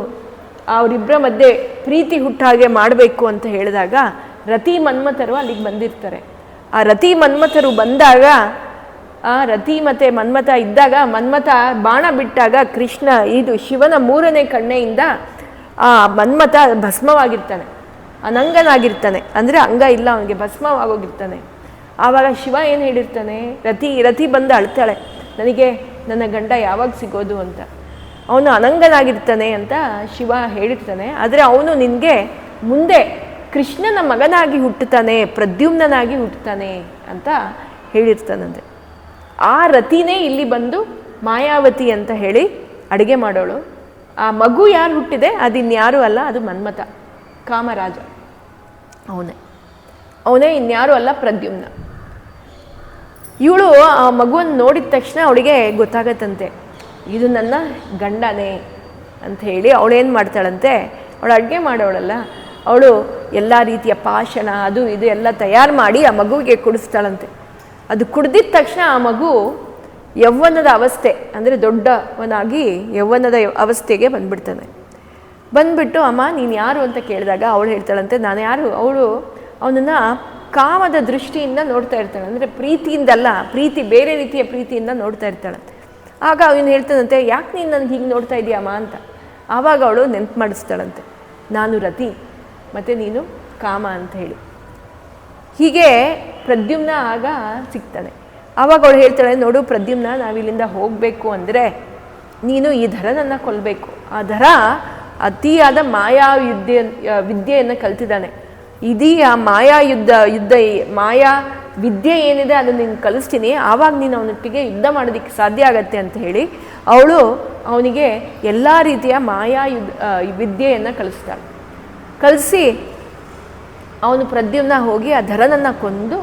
ಅವರಿಬ್ಬರ ಮಧ್ಯೆ ಪ್ರೀತಿ ಹುಟ್ಟಾಗೆ ಮಾಡಬೇಕು ಅಂತ ಹೇಳಿದಾಗ ರತಿ ಮನ್ಮಥರು ಅಲ್ಲಿಗೆ ಬಂದಿರ್ತಾರೆ. ಆ ರತಿ ಮನ್ಮಥರು ಬಂದಾಗ, ಆ ರತಿ ಮತ್ತು ಮನ್ಮಥ ಇದ್ದಾಗ, ಮನ್ಮಥ ಬಾಣ ಬಿಟ್ಟಾಗ ಕೃಷ್ಣ ಇದು ಶಿವನ 3ನೇ ಕಣ್ಣೆಯಿಂದ ಆ ಮನ್ಮಥ ಭಸ್ಮವಾಗಿರ್ತಾನೆ, ಅನಂಗನಾಗಿರ್ತಾನೆ. ಅಂದರೆ ಅಂಗ ಇಲ್ಲ ಅವನಿಗೆ, ಭಸ್ಮವಾಗೋಗಿರ್ತಾನೆ. ಆವಾಗ ಶಿವ ಏನು ಹೇಳಿರ್ತಾನೆ, ರತಿ ಬಂದು ಅಳ್ತಾಳೆ, ನನಗೆ ನನ್ನ ಗಂಡ ಯಾವಾಗ ಸಿಗೋದು ಅಂತ. ಅವನು ಅನಂಗನಾಗಿರ್ತಾನೆ ಅಂತ ಶಿವ ಹೇಳಿರ್ತಾನೆ. ಆದರೆ ಅವನು ನಿನಗೆ ಮುಂದೆ ಕೃಷ್ಣನ ಮಗನಾಗಿ ಹುಟ್ಟುತ್ತಾನೆ, ಪ್ರದ್ಯುಮ್ನಾಗಿ ಹುಟ್ಟುತ್ತಾನೆ ಅಂತ ಹೇಳಿರ್ತಾನಂತೆ. ಆ ರತಿನೇ ಇಲ್ಲಿ ಬಂದು ಮಾಯಾವತಿ ಅಂತ ಹೇಳಿ ಅಡುಗೆ ಮಾಡೋಳು. ಆ ಮಗು ಯಾರು ಹುಟ್ಟಿದೆ ಅದಿನ್ಯಾರೂ ಅಲ್ಲ, ಅದು ಮನ್ಮಥ, ಕಾಮರಾಜ. ಅವನೇ ಇನ್ಯಾರೂ ಅಲ್ಲ, ಪ್ರದ್ಯುಮ್ನ. ಇವಳು ಆ ಮಗುವನ್ನು ನೋಡಿದ ತಕ್ಷಣ ಅವಳಿಗೆ ಗೊತ್ತಾಗತ್ತಂತೆ, ಇದು ನನ್ನ ಗಂಡನೇ ಅಂತ ಹೇಳಿ. ಅವಳೇನು ಮಾಡ್ತಾಳಂತೆ, ಅವಳು ಅಡುಗೆ ಮಾಡೋಳಲ್ಲ, ಅವಳು ಎಲ್ಲ ರೀತಿಯ ಪಾಷಾಣ ಅದು ಇದು ಎಲ್ಲ ತಯಾರು ಮಾಡಿ ಆ ಮಗುವಿಗೆ ಕುಡಿಸ್ತಾಳಂತೆ. ಅದು ಕುಡ್ದಿದ ತಕ್ಷಣ ಆ ಮಗು ಯೌವನದ ಅವಸ್ಥೆ, ಅಂದರೆ ದೊಡ್ಡವನಾಗಿ ಯೌವನದ ಅವಸ್ಥೆಗೆ ಬಂದ್ಬಿಡ್ತಾನೆ. ಬಂದ್ಬಿಟ್ಟು ಅಮ್ಮ ನೀನು ಯಾರು ಅಂತ ಕೇಳಿದಾಗ ಅವಳು ಹೇಳ್ತಾಳಂತೆ, ನಾನು ಯಾರು. ಅವಳು ಅವನನ್ನು ಕಾಮದ ದೃಷ್ಟಿಯಿಂದ ನೋಡ್ತಾ ಇರ್ತಾಳೆ, ಅಂದರೆ ಪ್ರೀತಿಯಿಂದಲ್ಲ, ಬೇರೆ ರೀತಿಯ ಪ್ರೀತಿಯಿಂದ ನೋಡ್ತಾ ಇರ್ತಾಳಂತೆ. ಆಗ ಅವನು ಹೇಳ್ತಾನಂತೆ, ಯಾಕೆ ನೀನು ನನಗೆ ಹೀಗೆ ನೋಡ್ತಾ ಇದೆಯಮ್ಮ ಅಂತ. ಆವಾಗ ಅವಳು ನೆನಪು ಮಾಡಿಸ್ತಾಳಂತೆ, ನಾನು ರತಿ ಮತ್ತು ನೀನು ಕಾಮ ಅಂತ ಹೇಳಿ. ಹೀಗೆ ಪ್ರದ್ಯುಮ್ನ ಆಗ ಸಿಗ್ತಾನೆ. ಆವಾಗ ಅವಳು ಹೇಳ್ತಾಳೆ, ನೋಡು ಪ್ರದ್ಯುಮ್ನ, ನಾವಿಲ್ಲಿಂದ ಹೋಗಬೇಕು ಅಂದರೆ ನೀನು ಈ ಧರನನ್ನು ಕೊಲ್ಲಬೇಕು. ಆ ಧರ ಅತಿಯಾದ ವಿದ್ಯೆಯನ್ನು ಕಲ್ತಿದ್ದಾನೆ. ಇದೀ ಆ ಮಾಯಾ ವಿದ್ಯೆ ಏನಿದೆ ಅದನ್ನು ನೀನು ಕಲಿಸ್ತೀನಿ, ಆವಾಗ ನೀನು ಅವನೊಟ್ಟಿಗೆ ಯುದ್ಧ ಮಾಡೋದಕ್ಕೆ ಸಾಧ್ಯ ಆಗತ್ತೆ ಅಂತ ಹೇಳಿ ಅವಳು ಅವನಿಗೆ ಎಲ್ಲ ರೀತಿಯ ವಿದ್ಯೆಯನ್ನು ಕಲಿಸ್ತಾಳೆ. ಕಲಿಸಿ ಅವನು ಪ್ರದ್ಯುಮ್ನ ಹೋಗಿ ಆ ಧರನನ್ನು ಕೊಂದು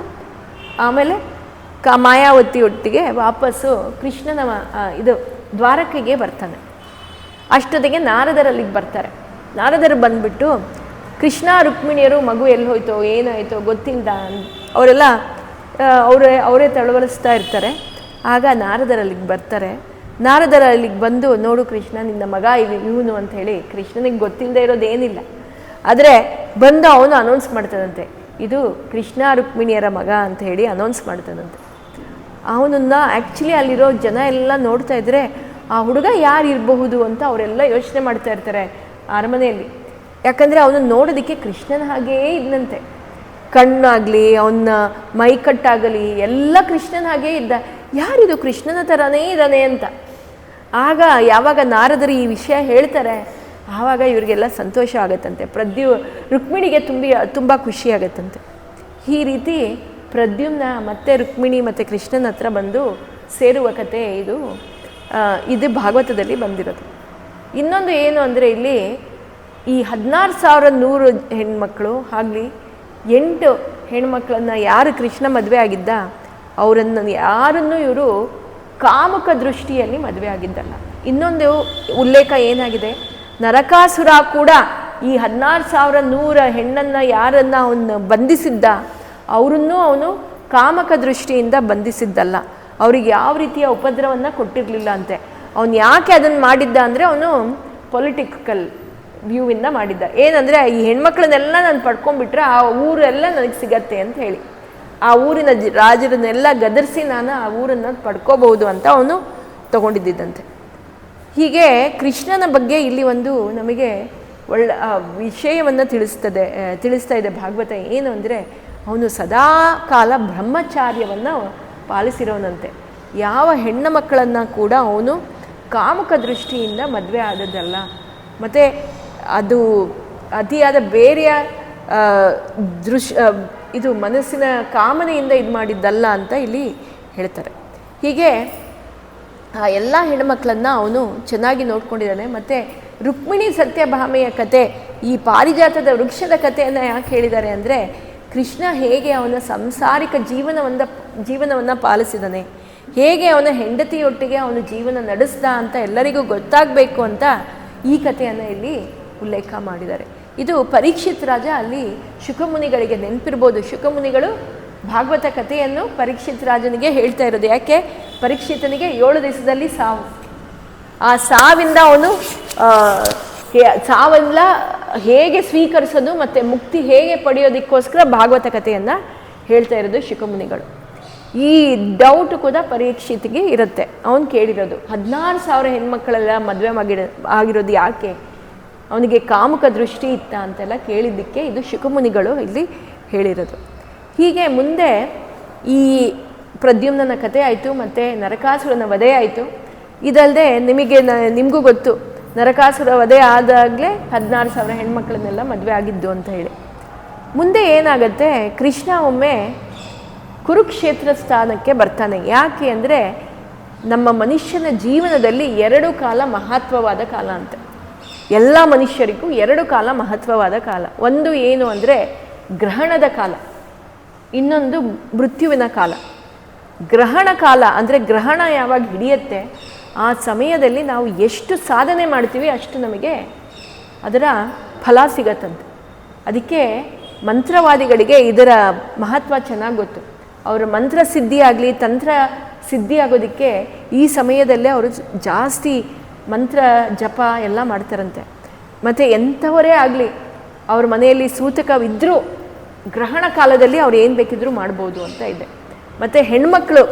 ಆಮೇಲೆ ಮಾಯಾವತಿ ಒಟ್ಟಿಗೆ ವಾಪಸ್ಸು ಕೃಷ್ಣನ ದ್ವಾರಕೆಗೆ ಬರ್ತಾನೆ. ಅಷ್ಟೊತ್ತಿಗೆ ನಾರದರಲ್ಲಿಗೆ ಬರ್ತಾರೆ. ನಾರದರು ಬಂದುಬಿಟ್ಟು ಕೃಷ್ಣ ರುಕ್ಮಿಣಿಯರು ಮಗು ಎಲ್ಲಿ ಹೋಯ್ತೋ ಏನಾಯಿತೋ ಗೊತ್ತಿಲ್ಲ ಅವರೆಲ್ಲ ಅವರೇ ತಳವಳಿಸ್ತಾ ಇರ್ತಾರೆ. ಆಗ ನಾರದರಲ್ಲಿಗೆ ಬರ್ತಾರೆ. ನಾರದರಲ್ಲಿಗೆ ಬಂದು, ನೋಡು ಕೃಷ್ಣ ನಿನ್ನ ಮಗ ಇವನು ಅಂತ ಹೇಳಿ, ಕೃಷ್ಣನಿಗೆ ಗೊತ್ತಿಲ್ಲದೆ ಇರೋದೇನಿಲ್ಲ, ಆದರೆ ಬಂದು ಅವನು ಅನೌನ್ಸ್ ಮಾಡ್ತಾನಂತೆ, ಇದು ಕೃಷ್ಣ ರುಕ್ಮಿಣಿಯರ ಮಗ ಅಂತ ಹೇಳಿ ಅನೌನ್ಸ್ ಮಾಡ್ತಾನಂತೆ. ಅವನನ್ನು ಆ್ಯಕ್ಚುಲಿ ಅಲ್ಲಿರೋ ಜನ ಎಲ್ಲ ನೋಡ್ತಾ ಇದ್ದರೆ ಆ ಹುಡುಗ ಯಾರು ಇರಬಹುದು ಅಂತ ಅವರೆಲ್ಲ ಯೋಚನೆ ಮಾಡ್ತಾ ಇರ್ತಾರೆ ಅರಮನೆಯಲ್ಲಿ. ಯಾಕಂದರೆ ಅವನು ನೋಡೋದಕ್ಕೆ ಕೃಷ್ಣನ ಹಾಗೆಯೇ ಇದ್ದಂತೆ, ಕಣ್ಣಾಗಲಿ ಅವನ ಮೈಕಟ್ಟಾಗಲಿ ಎಲ್ಲ ಕೃಷ್ಣನ ಹಾಗೇ ಇದ್ದ. ಯಾರಿದು ಕೃಷ್ಣನ ಥರನೇ ಇದ್ದಾನೆ ಅಂತ. ಆಗ ಯಾವಾಗ ನಾರದರು ಈ ವಿಷಯ ಹೇಳ್ತಾರೆ ಆವಾಗ ಇವರಿಗೆಲ್ಲ ಸಂತೋಷ ಆಗುತ್ತಂತೆ. ರುಕ್ಮಿಣಿಗೆ ತುಂಬ ಖುಷಿ ಆಗುತ್ತಂತೆ. ಈ ರೀತಿ ಪ್ರದ್ಯುಮ್ನ ಮತ್ತೆ ರುಕ್ಮಿಣಿ ಮತ್ತು ಕೃಷ್ಣನ ಹತ್ರ ಬಂದು ಸೇರುವ ಕತೆ ಇದು ಭಾಗವತದಲ್ಲಿ ಬಂದಿರೋದು. ಇನ್ನೊಂದು ಏನು ಅಂದರೆ ಇಲ್ಲಿ ಈ 16,100 ಹೆಣ್ಮಕ್ಳು ಆಗಲಿ 8 ಹೆಣ್ಮಕ್ಳನ್ನು ಯಾರು ಕೃಷ್ಣ ಮದುವೆ ಆಗಿದ್ದ ಅವರನ್ನು ಯಾರನ್ನು ಇವರು ಕಾಮುಕ ದೃಷ್ಟಿಯಲ್ಲಿ ಮದುವೆ ಆಗಿದ್ದಲ್ಲ. ಇನ್ನೊಂದು ಉಲ್ಲೇಖ ಏನಾಗಿದೆ, ನರಕಾಸುರ ಕೂಡ ಈ 16,100 ಹೆಣ್ಣನ್ನು ಯಾರನ್ನು ಅವನು ಬಂಧಿಸಿದ್ದ ಅವರನ್ನು ಅವನು ಕಾಮಕ ದೃಷ್ಟಿಯಿಂದ ಬಂಧಿಸಿದ್ದಲ್ಲ. ಅವ್ರಿಗೆ ಯಾವ ರೀತಿಯ ಉಪದ್ರವವನ್ನು ಕೊಟ್ಟಿರಲಿಲ್ಲ ಅಂತೆ. ಅವನು ಯಾಕೆ ಅದನ್ನು ಮಾಡಿದ್ದ ಅಂದರೆ ಅವನು ಪೊಲಿಟಿಕಲ್ ವ್ಯೂವಿಂದ ಮಾಡಿದ್ದ. ಏನಂದರೆ ಈ ಹೆಣ್ಮಕ್ಳನ್ನೆಲ್ಲ ನಾನು ಪಡ್ಕೊಂಡ್ಬಿಟ್ರೆ ಆ ಊರೆಲ್ಲ ನನಗೆ ಸಿಗತ್ತೆ ಅಂತ ಹೇಳಿ, ಆ ಊರಿನ ರಾಜರನ್ನೆಲ್ಲ ಗದರಿಸಿ ನಾನು ಆ ಊರನ್ನು ಪಡ್ಕೋಬಹುದು ಅಂತ ಅವನು ತಗೊಂಡಿದ್ದಂತೆ. ಹೀಗೆ ಕೃಷ್ಣನ ಬಗ್ಗೆ ಇಲ್ಲಿ ಒಂದು ನಮಗೆ ಒಳ್ಳೆ ವಿಷಯವನ್ನು ತಿಳಿಸ್ತಾ ಇದೆ ಭಾಗವತ. ಏನು ಅಂದರೆ ಅವನು ಸದಾ ಕಾಲ ಬ್ರಹ್ಮಚಾರ್ಯವನ್ನು ಪಾಲಿಸಿರೋನಂತೆ. ಯಾವ ಹೆಣ್ಣು ಮಕ್ಕಳನ್ನು ಕೂಡ ಅವನು ಕಾಮುಕ ದೃಷ್ಟಿಯಿಂದ ಮದುವೆ ಆದದ್ದಲ್ಲ, ಮತ್ತು ಅದು ಅತಿಯಾದ ಬೇರೆಯ ಇದು ಮನಸ್ಸಿನ ಕಾಮನೆಯಿಂದ ಇದು ಮಾಡಿದ್ದಲ್ಲ ಅಂತ ಇಲ್ಲಿ ಹೇಳ್ತಾರೆ. ಹೀಗೆ ಆ ಎಲ್ಲ ಹೆಣ್ಣುಮಕ್ಕಳನ್ನು ಅವನು ಚೆನ್ನಾಗಿ ನೋಡ್ಕೊಂಡಿದ್ದಾನೆ. ಮತ್ತು ರುಕ್ಮಿಣಿ ಸತ್ಯಭಾಮೆಯ ಕತೆ, ಈ ಪಾರಿಜಾತದ ವೃಕ್ಷದ ಕಥೆಯನ್ನು ಯಾಕೆ ಹೇಳಿದ್ದಾರೆ ಅಂದರೆ ಕೃಷ್ಣ ಹೇಗೆ ಅವನ ಸಾಂಸಾರಿಕ ಜೀವನವನ್ನು ಪಾಲಿಸಿದಾನೆ, ಹೇಗೆ ಅವನ ಹೆಂಡತಿಯೊಟ್ಟಿಗೆ ಅವನು ಜೀವನ ನಡೆಸ್ದ ಅಂತ ಎಲ್ಲರಿಗೂ ಗೊತ್ತಾಗಬೇಕು ಅಂತ ಈ ಕಥೆಯನ್ನು ಇಲ್ಲಿ ಉಲ್ಲೇಖ ಮಾಡಿದ್ದಾರೆ. ಇದು ಪರೀಕ್ಷಿತ್ ರಾಜ ಅಲ್ಲಿ ಶುಕಮುನಿಗಳಿಗೆ ನೆನಪಿರ್ಬೋದು. ಶುಕಮುನಿಗಳು ಭಾಗವತ ಕಥೆಯನ್ನು ಪರೀಕ್ಷಿತ್ ರಾಜನಿಗೆ ಹೇಳ್ತಾ ಇರೋದು. ಯಾಕೆ? ಪರೀಕ್ಷಿತನಿಗೆ 7 ದಿವಸದಲ್ಲಿ ಸಾವು. ಆ ಸಾವಿಂದ ಅವನು ಸಾವೆಲ್ಲ ಹೇಗೆ ಸ್ವೀಕರಿಸೋದು ಮತ್ತು ಮುಕ್ತಿ ಹೇಗೆ ಪಡೆಯೋದಕ್ಕೋಸ್ಕರ ಭಾಗವತ ಕಥೆಯನ್ನು ಹೇಳ್ತಾ ಇರೋದು ಶುಕಮುನಿಗಳು. ಈ ಡೌಟ್ ಕೂಡ ಪರೀಕ್ಷಿತಿಗೆ ಇರುತ್ತೆ. ಅವನು ಕೇಳಿರೋದು 16,000 ಹೆಣ್ಮಕ್ಕಳೆಲ್ಲ ಮದುವೆ ಆಗಿರೋದು ಯಾಕೆ, ಅವನಿಗೆ ಕಾಮುಕ ದೃಷ್ಟಿ ಇತ್ತ ಅಂತೆಲ್ಲ ಕೇಳಿದ್ದಕ್ಕೆ ಇದು ಶುಕಮುನಿಗಳು ಇಲ್ಲಿ ಹೇಳಿರೋದು. ಹೀಗೆ ಮುಂದೆ ಈ ಪ್ರದ್ಯುಮ್ನ ಕಥೆ ಆಯಿತು, ಮತ್ತು ನರಕಾಸುರನ ವಧೆ ಆಯಿತು. ಇದಲ್ಲದೆ ನಿಮಗೂ ಗೊತ್ತು, ನರಕಾಸುರ ವಧೆ ಆದಾಗಲೇ 16,000 ಹೆಣ್ಮಕ್ಳನ್ನೆಲ್ಲ ಮದುವೆ ಆಗಿದ್ದು ಅಂತ ಹೇಳಿ. ಮುಂದೆ ಏನಾಗುತ್ತೆ, ಕೃಷ್ಣ ಒಮ್ಮೆ ಕುರುಕ್ಷೇತ್ರ ಸ್ಥಾನಕ್ಕೆ ಬರ್ತಾನೆ. ಯಾಕೆ ಅಂದರೆ ನಮ್ಮ ಮನುಷ್ಯನ ಜೀವನದಲ್ಲಿ 2 ಕಾಲ ಮಹತ್ವವಾದ ಕಾಲ ಅಂತೆ. ಎಲ್ಲ ಮನುಷ್ಯರಿಗೂ 2 ಕಾಲ ಮಹತ್ವವಾದ ಕಾಲ. ಒಂದು ಏನು ಅಂದರೆ ಗ್ರಹಣದ ಕಾಲ, ಇನ್ನೊಂದು ಮೃತ್ಯುವಿನ ಕಾಲ. ಗ್ರಹಣ ಕಾಲ ಅಂದರೆ ಗ್ರಹಣ ಯಾವಾಗ ಹಿಡಿಯುತ್ತೆ ಆ ಸಮಯದಲ್ಲಿ ನಾವು ಎಷ್ಟು ಸಾಧನೆ ಮಾಡ್ತೀವಿ ಅಷ್ಟು ನಮಗೆ ಅದರ ಫಲ ಸಿಗತ್ತಂತೆ. ಅದಕ್ಕೆ ಮಂತ್ರವಾದಿಗಳಿಗೆ ಇದರ ಮಹತ್ವ ಚೆನ್ನಾಗಿ ಗೊತ್ತು. ಅವರ ಮಂತ್ರ ಸಿದ್ಧಿ ಆಗಲಿ ತಂತ್ರ ಸಿದ್ಧಿ ಆಗೋದಕ್ಕೆ ಈ ಸಮಯದಲ್ಲೇ ಅವರು ಜಾಸ್ತಿ ಮಂತ್ರ ಜಪ ಎಲ್ಲ ಮಾಡ್ತಾರಂತೆ. ಮತ್ತು ಎಂಥವರೇ ಆಗಲಿ ಅವ್ರ ಮನೆಯಲ್ಲಿ ಸೂತಕವಿದ್ದರೂ ಗ್ರಹಣ ಕಾಲದಲ್ಲಿ ಅವ್ರು ಏನು ಬೇಕಿದ್ರೂ ಮಾಡ್ಬೋದು ಅಂತ ಇದೆ. ಮತ್ತು ಹೆಣ್ಮಕ್ಳು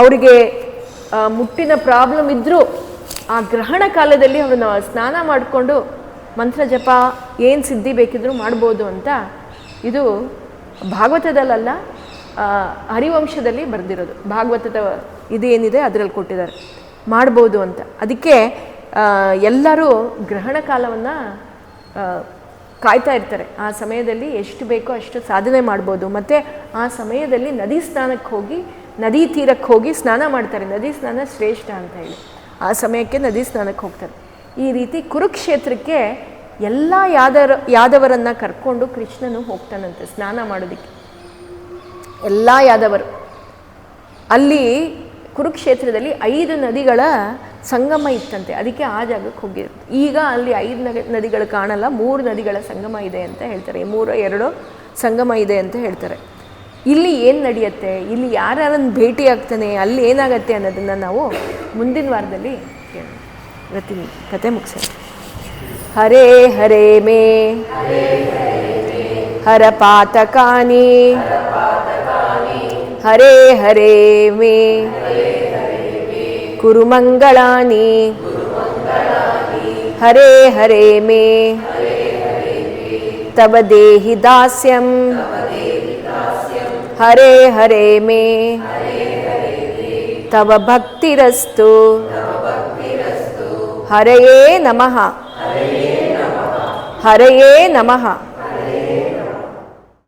ಅವರಿಗೆ ಮುಟ್ಟಿನ ಪ್ರಾಬ್ಲಮ್ ಇದ್ದರೂ ಆ ಗ್ರಹಣ ಕಾಲದಲ್ಲಿ ಅವ್ರನ್ನ ಸ್ನಾನ ಮಾಡಿಕೊಂಡು ಮಂತ್ರ ಜಪ ಏನು ಸಿದ್ಧಿ ಬೇಕಿದ್ರೂ ಮಾಡ್ಬೋದು ಅಂತ ಇದು ಭಾಗವತದಲ್ಲ, ಹರಿವಂಶದಲ್ಲಿ ಬರೆದಿರೋದು. ಭಾಗವತದ ಇದು ಏನಿದೆ ಅದರಲ್ಲಿ ಕೊಟ್ಟಿದ್ದಾರೆ, ಮಾಡ್ಬೋದು ಅಂತ. ಅದಕ್ಕೆ ಎಲ್ಲರೂ ಗ್ರಹಣ ಕಾಲವನ್ನು ಕಾಯ್ತಾ ಇರ್ತಾರೆ. ಆ ಸಮಯದಲ್ಲಿ ಎಷ್ಟು ಬೇಕೋ ಅಷ್ಟು ಸಾಧನೆ ಮಾಡ್ಬೋದು. ಮತ್ತು ಆ ಸಮಯದಲ್ಲಿ ನದಿ ಸ್ನಾನಕ್ಕೆ ಹೋಗಿ ನದಿ ತೀರಕ್ಕೆ ಹೋಗಿ ಸ್ನಾನ ಮಾಡ್ತಾರೆ. ನದಿ ಸ್ನಾನ ಶ್ರೇಷ್ಠ ಅಂತ ಹೇಳಿ ಆ ಸಮಯಕ್ಕೆ ನದಿ ಸ್ನಾನಕ್ಕೆ ಹೋಗ್ತಾರೆ. ಈ ರೀತಿ ಕುರುಕ್ಷೇತ್ರಕ್ಕೆ ಎಲ್ಲ ಯಾದವರನ್ನು ಕರ್ಕೊಂಡು ಕೃಷ್ಣನು ಹೋಗ್ತಾನಂತೆ ಸ್ನಾನ ಮಾಡೋದಕ್ಕೆ. ಎಲ್ಲ ಯಾದವರು ಅಲ್ಲಿ ಕುರುಕ್ಷೇತ್ರದಲ್ಲಿ 5 ನದಿಗಳ ಸಂಗಮ ಇತ್ತಂತೆ. ಅದಕ್ಕೆ ಆ ಜಾಗಕ್ಕೆ ಹೋಗಿರುತ್ತೆ. ಈಗ ಅಲ್ಲಿ 5 ನದಿಗಳು ಕಾಣಲ್ಲ, 3 ನದಿಗಳ ಸಂಗಮ ಇದೆ ಅಂತ ಹೇಳ್ತಾರೆ. 2 ಸಂಗಮ ಇದೆ ಅಂತ ಹೇಳ್ತಾರೆ. ಇಲ್ಲಿ ಏನು ನಡೆಯುತ್ತೆ, ಇಲ್ಲಿ ಯಾರನ್ನು ಭೇಟಿ ಆಗ್ತಾನೆ, ಅಲ್ಲಿ ಏನಾಗತ್ತೆ ಅನ್ನೋದನ್ನು ನಾವು ಮುಂದಿನ ವಾರದಲ್ಲಿ ಕೇಳೋಣ. ಇವತ್ತಿನ ಕತೆ ಮುಗಿಸೋಣ. ಹರೇ ಹರೇ ಮೇ ಹರ ಪಾತಕಾನಿ ಹರೇ ಹರೇ ಮೇ ಕುರು ಮಂಗಳಾನಿ ಹರೇ ಹರೇ ಮೇ ತವ ದೇಹಿ ದಾಸ್ಯಂ ಹರೇ ಹರೇ ಮೇ ತವ ಭಕ್ತಿರಸ್ತು ಹರಯೇ ನಮಃ ಹರಯೇ ನಮಃ.